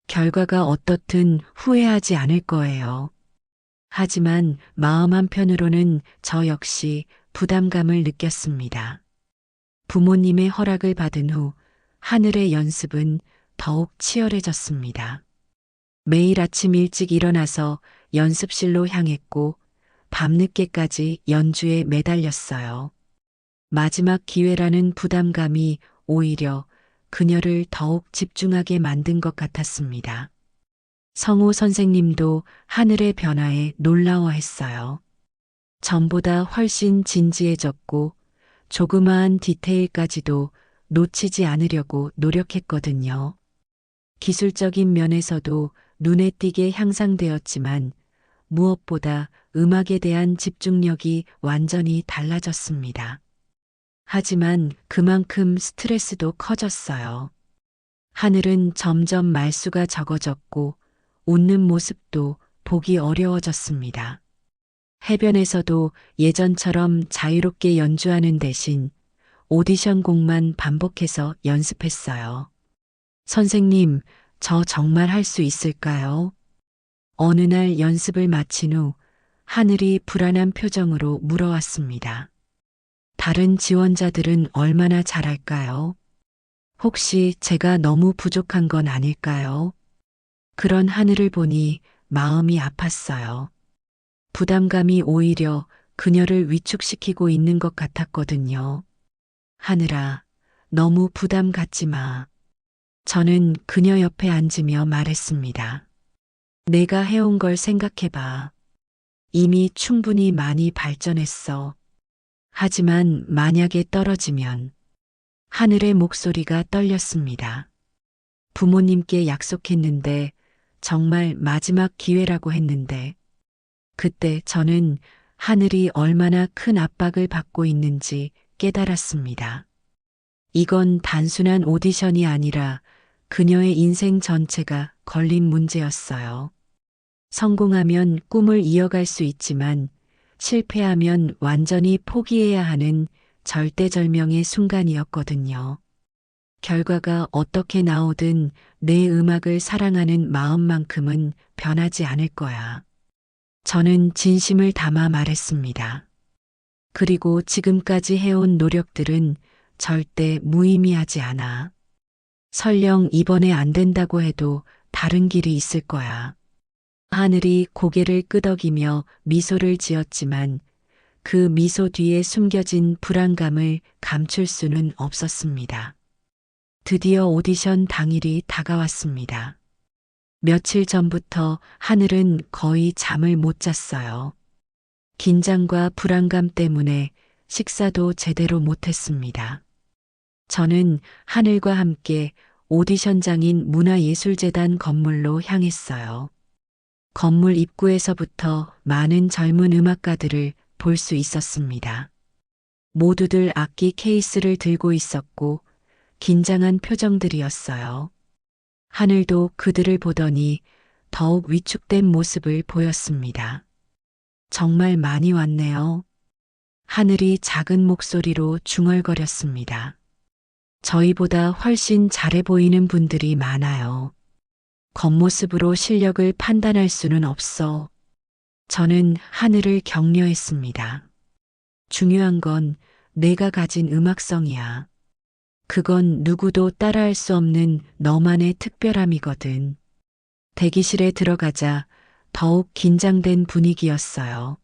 결과가 어떻든 후회하지 않을 거예요. 하지만 마음 한편으로는 저 역시 부담감을 느꼈습니다. 부모님의 허락을 받은 후 하늘의 연습은 더욱 치열해졌습니다. 매일 아침 일찍 일어나서 연습실로 향했고 밤늦게까지 연주에 매달렸어요. 마지막 기회라는 부담감이 오히려 그녀를 더욱 집중하게 만든 것 같았습니다. 성우 선생님도 하늘의 변화에 놀라워했어요. 전보다 훨씬 진지해졌고 조그마한 디테일까지도 놓치지 않으려고 노력했거든요. 기술적인 면에서도 눈에 띄게 향상되었지만 무엇보다 음악에 대한 집중력이 완전히 달라졌습니다. 하지만 그만큼 스트레스도 커졌어요. 하늘은 점점 말수가 적어졌고 웃는 모습도 보기 어려워졌습니다. 해변에서도 예전처럼 자유롭게 연주하는 대신 오디션 곡만 반복해서 연습했어요. 선생님, 저 정말 할 수 있을까요? 어느 날 연습을 마친 후 하늘이 불안한 표정으로 물어왔습니다. 다른 지원자들은 얼마나 잘할까요? 혹시 제가 너무 부족한 건 아닐까요? 그런 하늘을 보니 마음이 아팠어요. 부담감이 오히려 그녀를 위축시키고 있는 것 같았거든요. 하늘아, 너무 부담 갖지 마. 저는 그녀 옆에 앉으며 말했습니다. 내가 해온 걸 생각해봐. 이미 충분히 많이 발전했어. 하지만 만약에 떨어지면 하늘의 목소리가 떨렸습니다. 부모님께 약속했는데 정말 마지막 기회라고 했는데 그때 저는 하늘이 얼마나 큰 압박을 받고 있는지 깨달았습니다. 이건 단순한 오디션이 아니라 그녀의 인생 전체가 걸린 문제였어요. 성공하면 꿈을 이어갈 수 있지만 실패하면 완전히 포기해야 하는 절대절명의 순간이었거든요. 결과가 어떻게 나오든 내 음악을 사랑하는 마음만큼은 변하지 않을 거야. 저는 진심을 담아 말했습니다. 그리고 지금까지 해온 노력들은 절대 무의미하지 않아. 설령 이번에 안 된다고 해도 다른 길이 있을 거야. 하늘이 고개를 끄덕이며 미소를 지었지만 그 미소 뒤에 숨겨진 불안감을 감출 수는 없었습니다. 드디어 오디션 당일이 다가왔습니다. 며칠 전부터 하늘은 거의 잠을 못 잤어요. 긴장과 불안감 때문에 식사도 제대로 못했습니다. 저는 하늘과 함께 오디션장인 문화예술재단 건물로 향했어요. 건물 입구에서부터 많은 젊은 음악가들을 볼 수 있었습니다. 모두들 악기 케이스를 들고 있었고 긴장한 표정들이었어요. 하늘도 그들을 보더니 더욱 위축된 모습을 보였습니다. 정말 많이 왔네요. 하늘이 작은 목소리로 중얼거렸습니다. 저희보다 훨씬 잘해 보이는 분들이 많아요. 겉모습으로 실력을 판단할 수는 없어. 저는 하늘을 격려했습니다. 중요한 건 내가 가진 음악성이야. 그건 누구도 따라할 수 없는 너만의 특별함이거든. 대기실에 들어가자 더욱 긴장된 분위기였어요.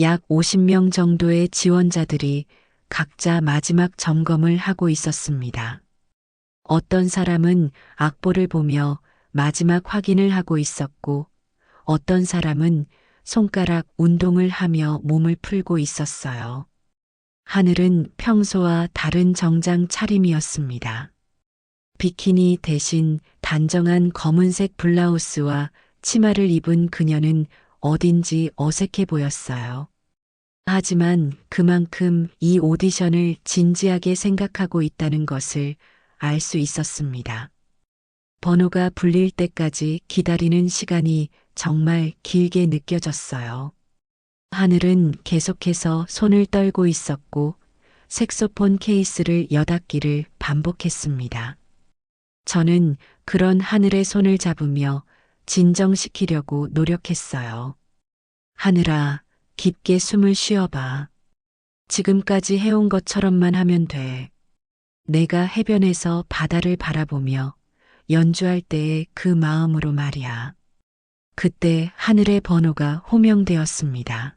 약 50명 정도의 지원자들이 각자 마지막 점검을 하고 있었습니다. 어떤 사람은 악보를 보며 마지막 확인을 하고 있었고, 어떤 사람은 손가락 운동을 하며 몸을 풀고 있었어요. 하늘은 평소와 다른 정장 차림이었습니다. 비키니 대신 단정한 검은색 블라우스와 치마를 입은 그녀는 어딘지 어색해 보였어요. 하지만 그만큼 이 오디션을 진지하게 생각하고 있다는 것을 알 수 있었습니다. 번호가 불릴 때까지 기다리는 시간이 정말 길게 느껴졌어요. 하늘은 계속해서 손을 떨고 있었고 색소폰 케이스를 여닫기를 반복했습니다. 저는 그런 하늘의 손을 잡으며 진정시키려고 노력했어요. 하늘아, 깊게 숨을 쉬어봐. 지금까지 해온 것처럼만 하면 돼. 내가 해변에서 바다를 바라보며 연주할 때의 그 마음으로 말이야. 그때 하늘의 번호가 호명되었습니다.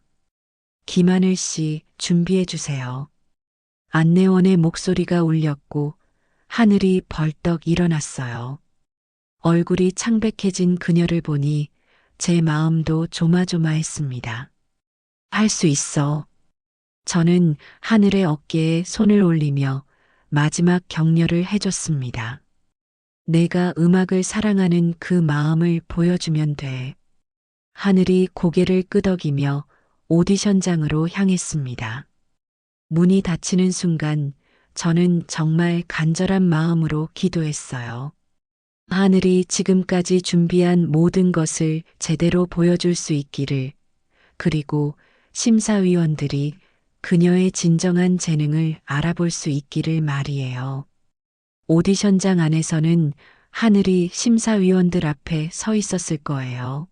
김하늘 씨, 준비해 주세요. 안내원의 목소리가 울렸고 하늘이 벌떡 일어났어요. 얼굴이 창백해진 그녀를 보니 제 마음도 조마조마했습니다. 할 수 있어. 저는 하늘의 어깨에 손을 올리며 마지막 격려를 해줬습니다. 내가 음악을 사랑하는 그 마음을 보여주면 돼. 하늘이 고개를 끄덕이며 오디션장으로 향했습니다. 문이 닫히는 순간 저는 정말 간절한 마음으로 기도했어요. 하늘이 지금까지 준비한 모든 것을 제대로 보여줄 수 있기를, 그리고 심사위원들이 그녀의 진정한 재능을 알아볼 수 있기를 말이에요. 오디션장 안에서는 하늘이 심사위원들 앞에 서 있었을 거예요.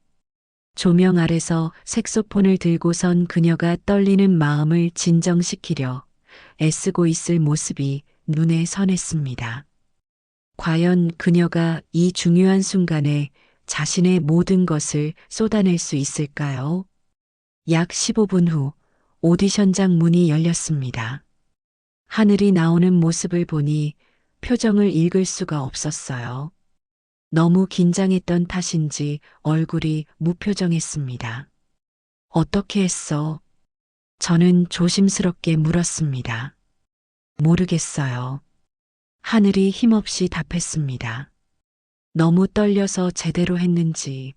조명 아래서 색소폰을 들고 선 그녀가 떨리는 마음을 진정시키려 애쓰고 있을 모습이 눈에 선했습니다. 과연 그녀가 이 중요한 순간에 자신의 모든 것을 쏟아낼 수 있을까요? 약 15분 후 오디션장 문이 열렸습니다. 하늘이 나오는 모습을 보니 표정을 읽을 수가 없었어요. 너무 긴장했던 탓인지 얼굴이 무표정했습니다. 어떻게 했어? 저는 조심스럽게 물었습니다. 모르겠어요. 하늘이 힘없이 답했습니다. 너무 떨려서 제대로 했는지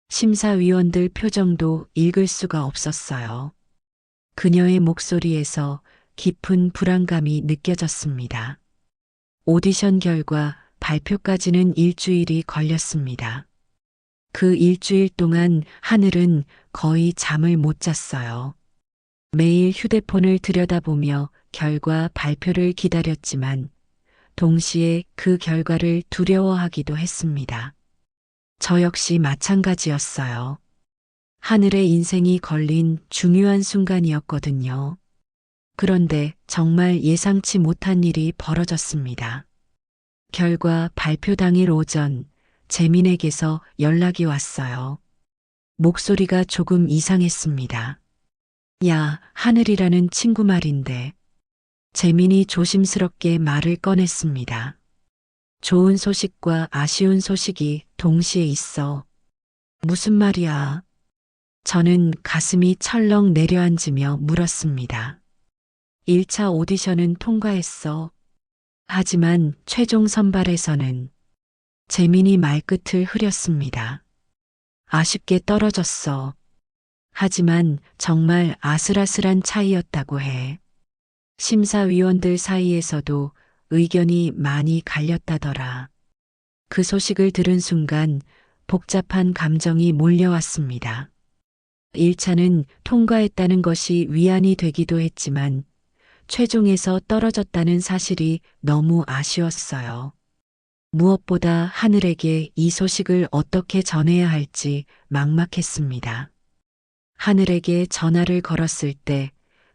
심사위원들 표정도 읽을 수가 없었어요. 그녀의 목소리에서 깊은 불안감이 느껴졌습니다. 오디션 결과 발표까지는 일주일이 걸렸습니다. 그 일주일 동안 하늘은 거의 잠을 못 잤어요. 매일 휴대폰을 들여다보며 결과 발표를 기다렸지만 동시에 그 결과를 두려워하기도 했습니다. 저 역시 마찬가지였어요. 하늘의 인생이 걸린 중요한 순간이었거든요. 그런데 정말 예상치 못한 일이 벌어졌습니다. 결과 발표 당일 오전 재민에게서 연락이 왔어요. 목소리가 조금 이상했습니다. 야, 하늘이라는 친구 말인데. 재민이 조심스럽게 말을 꺼냈습니다. 좋은 소식과 아쉬운 소식이 동시에 있어. 무슨 말이야? 저는 가슴이 철렁 내려앉으며 물었습니다. 1차 오디션은 통과했어. 하지만 최종 선발에서는 재민이 말끝을 흐렸습니다. 아쉽게 떨어졌어. 하지만 정말 아슬아슬한 차이였다고 해. 심사위원들 사이에서도 의견이 많이 갈렸다더라. 그 소식을 들은 순간 복잡한 감정이 몰려왔습니다. 1차는 통과했다는 것이 위안이 되기도 했지만 최종에서 떨어졌다는 사실이 너무 아쉬웠어요. 무엇보다 하늘에게 이 소식을 어떻게 전해야 할지 막막했습니다. 하늘에게 전화를 걸었을 때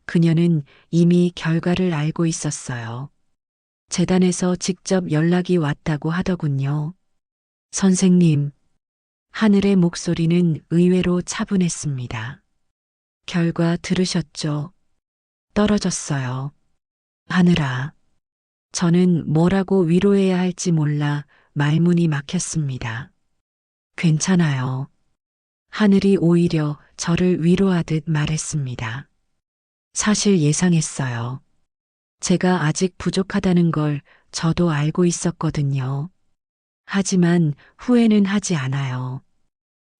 그녀는 이미 결과를 알고 있었어요. 재단에서 직접 연락이 왔다고 하더군요. 선생님, 하늘의 목소리는 의외로 차분했습니다. 결과 들으셨죠? 떨어졌어요. 하늘아. 저는 뭐라고 위로해야 할지 몰라 말문이 막혔습니다. 괜찮아요. 하늘이 오히려 저를 위로하듯 말했습니다. 사실 예상했어요. 제가 아직 부족하다는 걸 저도 알고 있었거든요. 하지만 후회는 하지 않아요.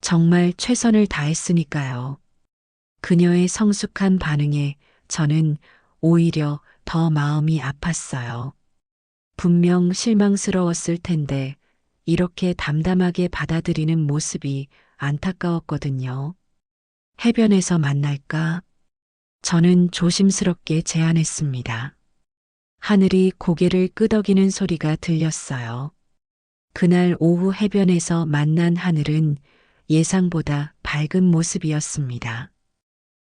정말 최선을 다했으니까요. 그녀의 성숙한 반응에 저는 오히려 더 마음이 아팠어요. 분명 실망스러웠을 텐데 이렇게 담담하게 받아들이는 모습이 안타까웠거든요. 해변에서 만날까? 저는 조심스럽게 제안했습니다. 하늘이 고개를 끄덕이는 소리가 들렸어요. 그날 오후 해변에서 만난 하늘은 예상보다 밝은 모습이었습니다.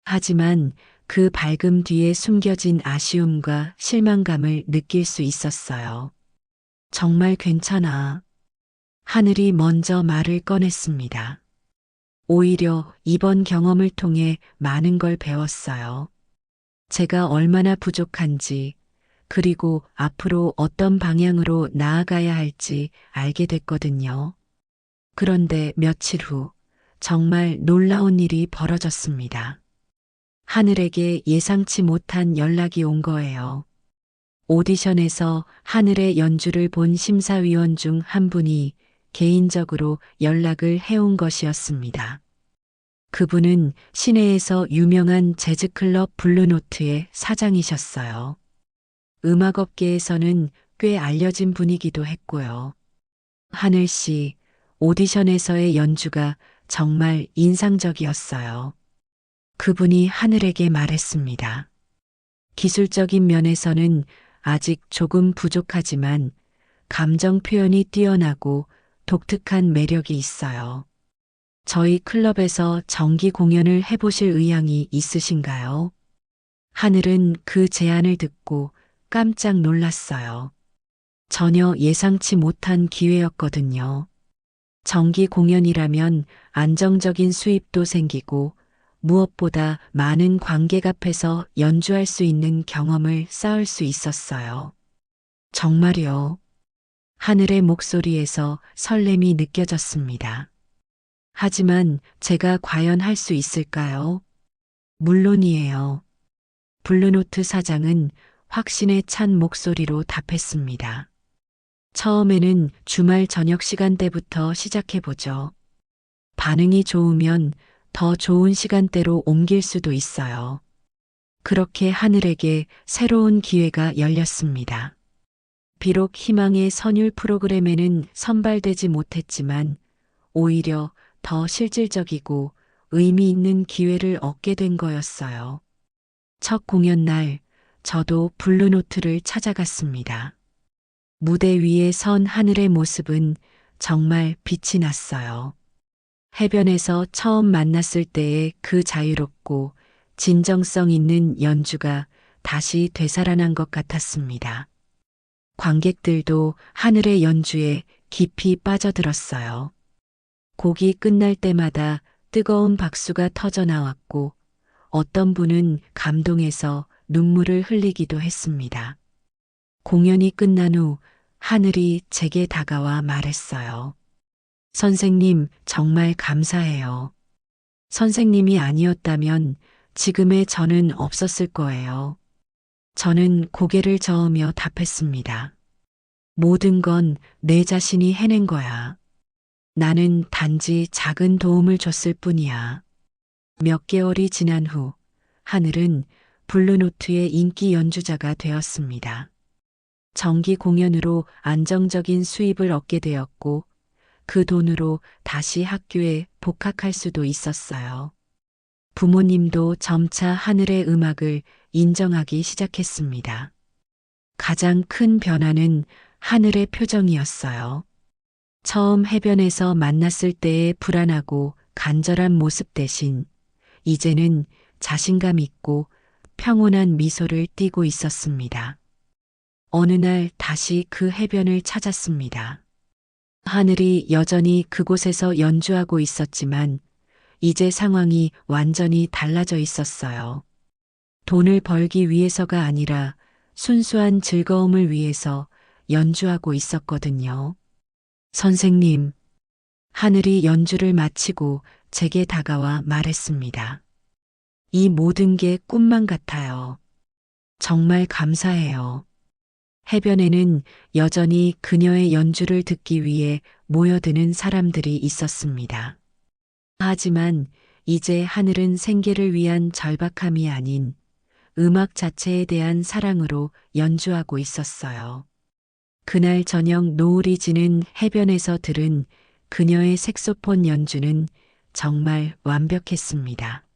하지만 그 밝음 뒤에 숨겨진 아쉬움과 실망감을 느낄 수 있었어요. 정말 괜찮아. 하늘이 먼저 말을 꺼냈습니다. 오히려 이번 경험을 통해 많은 걸 배웠어요. 제가 얼마나 부족한지, 그리고 앞으로 어떤 방향으로 나아가야 할지 알게 됐거든요. 그런데 며칠 후, 정말 놀라운 일이 벌어졌습니다. 하늘에게 예상치 못한 연락이 온 거예요. 오디션에서 하늘의 연주를 본 심사위원 중 한 분이 개인적으로 연락을 해온 것이었습니다. 그분은 시내에서 유명한 재즈클럽 블루노트의 사장이셨어요. 음악업계에서는 꽤 알려진 분이기도 했고요. 하늘 씨, 오디션에서의 연주가 정말 인상적이었어요. 그분이 하늘에게 말했습니다. 기술적인 면에서는 아직 조금 부족하지만 감정 표현이 뛰어나고 독특한 매력이 있어요. 저희 클럽에서 정기 공연을 해보실 의향이 있으신가요? 하늘은 그 제안을 듣고 깜짝 놀랐어요. 전혀 예상치 못한 기회였거든요. 정기 공연이라면 안정적인 수입도 생기고 무엇보다 많은 관객 앞에서 연주할 수 있는 경험을 쌓을 수 있었어요. 정말요. 하늘의 목소리에서 설렘이 느껴졌습니다. 하지만 제가 과연 할 수 있을까요? 물론이에요. 블루노트 사장은 확신에 찬 목소리로 답했습니다. 처음에는 주말 저녁 시간대부터 시작해보죠. 반응이 좋으면 더 좋은 시간대로 옮길 수도 있어요. 그렇게 하늘에게 새로운 기회가 열렸습니다. 비록 희망의 선율 프로그램에는 선발되지 못했지만 오히려 더 실질적이고 의미 있는 기회를 얻게 된 거였어요. 첫 공연 날 저도 블루노트를 찾아갔습니다. 무대 위에 선 하늘의 모습은 정말 빛이 났어요. 해변에서 처음 만났을 때의 그 자유롭고 진정성 있는 연주가 다시 되살아난 것 같았습니다. 관객들도 하늘의 연주에 깊이 빠져들었어요. 곡이 끝날 때마다 뜨거운 박수가 터져 나왔고 어떤 분은 감동해서 눈물을 흘리기도 했습니다. 공연이 끝난 후 하늘이 제게 다가와 말했어요. 선생님, 정말 감사해요. 선생님이 아니었다면 지금의 저는 없었을 거예요. 저는 고개를 저으며 답했습니다. 모든 건 내 자신이 해낸 거야. 나는 단지 작은 도움을 줬을 뿐이야. 몇 개월이 지난 후 하늘은 블루노트의 인기 연주자가 되었습니다. 정기 공연으로 안정적인 수입을 얻게 되었고 그 돈으로 다시 학교에 복학할 수도 있었어요. 부모님도 점차 하늘의 음악을 인정하기 시작했습니다. 가장 큰 변화는 하늘의 표정이었어요. 처음 해변에서 만났을 때의 불안하고 간절한 모습 대신 이제는 자신감 있고 평온한 미소를 띠고 있었습니다. 어느 날 다시 그 해변을 찾았습니다. 하늘이 여전히 그곳에서 연주하고 있었지만 이제 상황이 완전히 달라져 있었어요. 돈을 벌기 위해서가 아니라 순수한 즐거움을 위해서 연주하고 있었거든요. 선생님, 하늘이 연주를 마치고 제게 다가와 말했습니다. 이 모든 게 꿈만 같아요. 정말 감사해요. 해변에는 여전히 그녀의 연주를 듣기 위해 모여드는 사람들이 있었습니다. 하지만 이제 하늘은 생계를 위한 절박함이 아닌 음악 자체에 대한 사랑으로 연주하고 있었어요. 그날 저녁 노을이 지는 해변에서 들은 그녀의 색소폰 연주는 정말 완벽했습니다.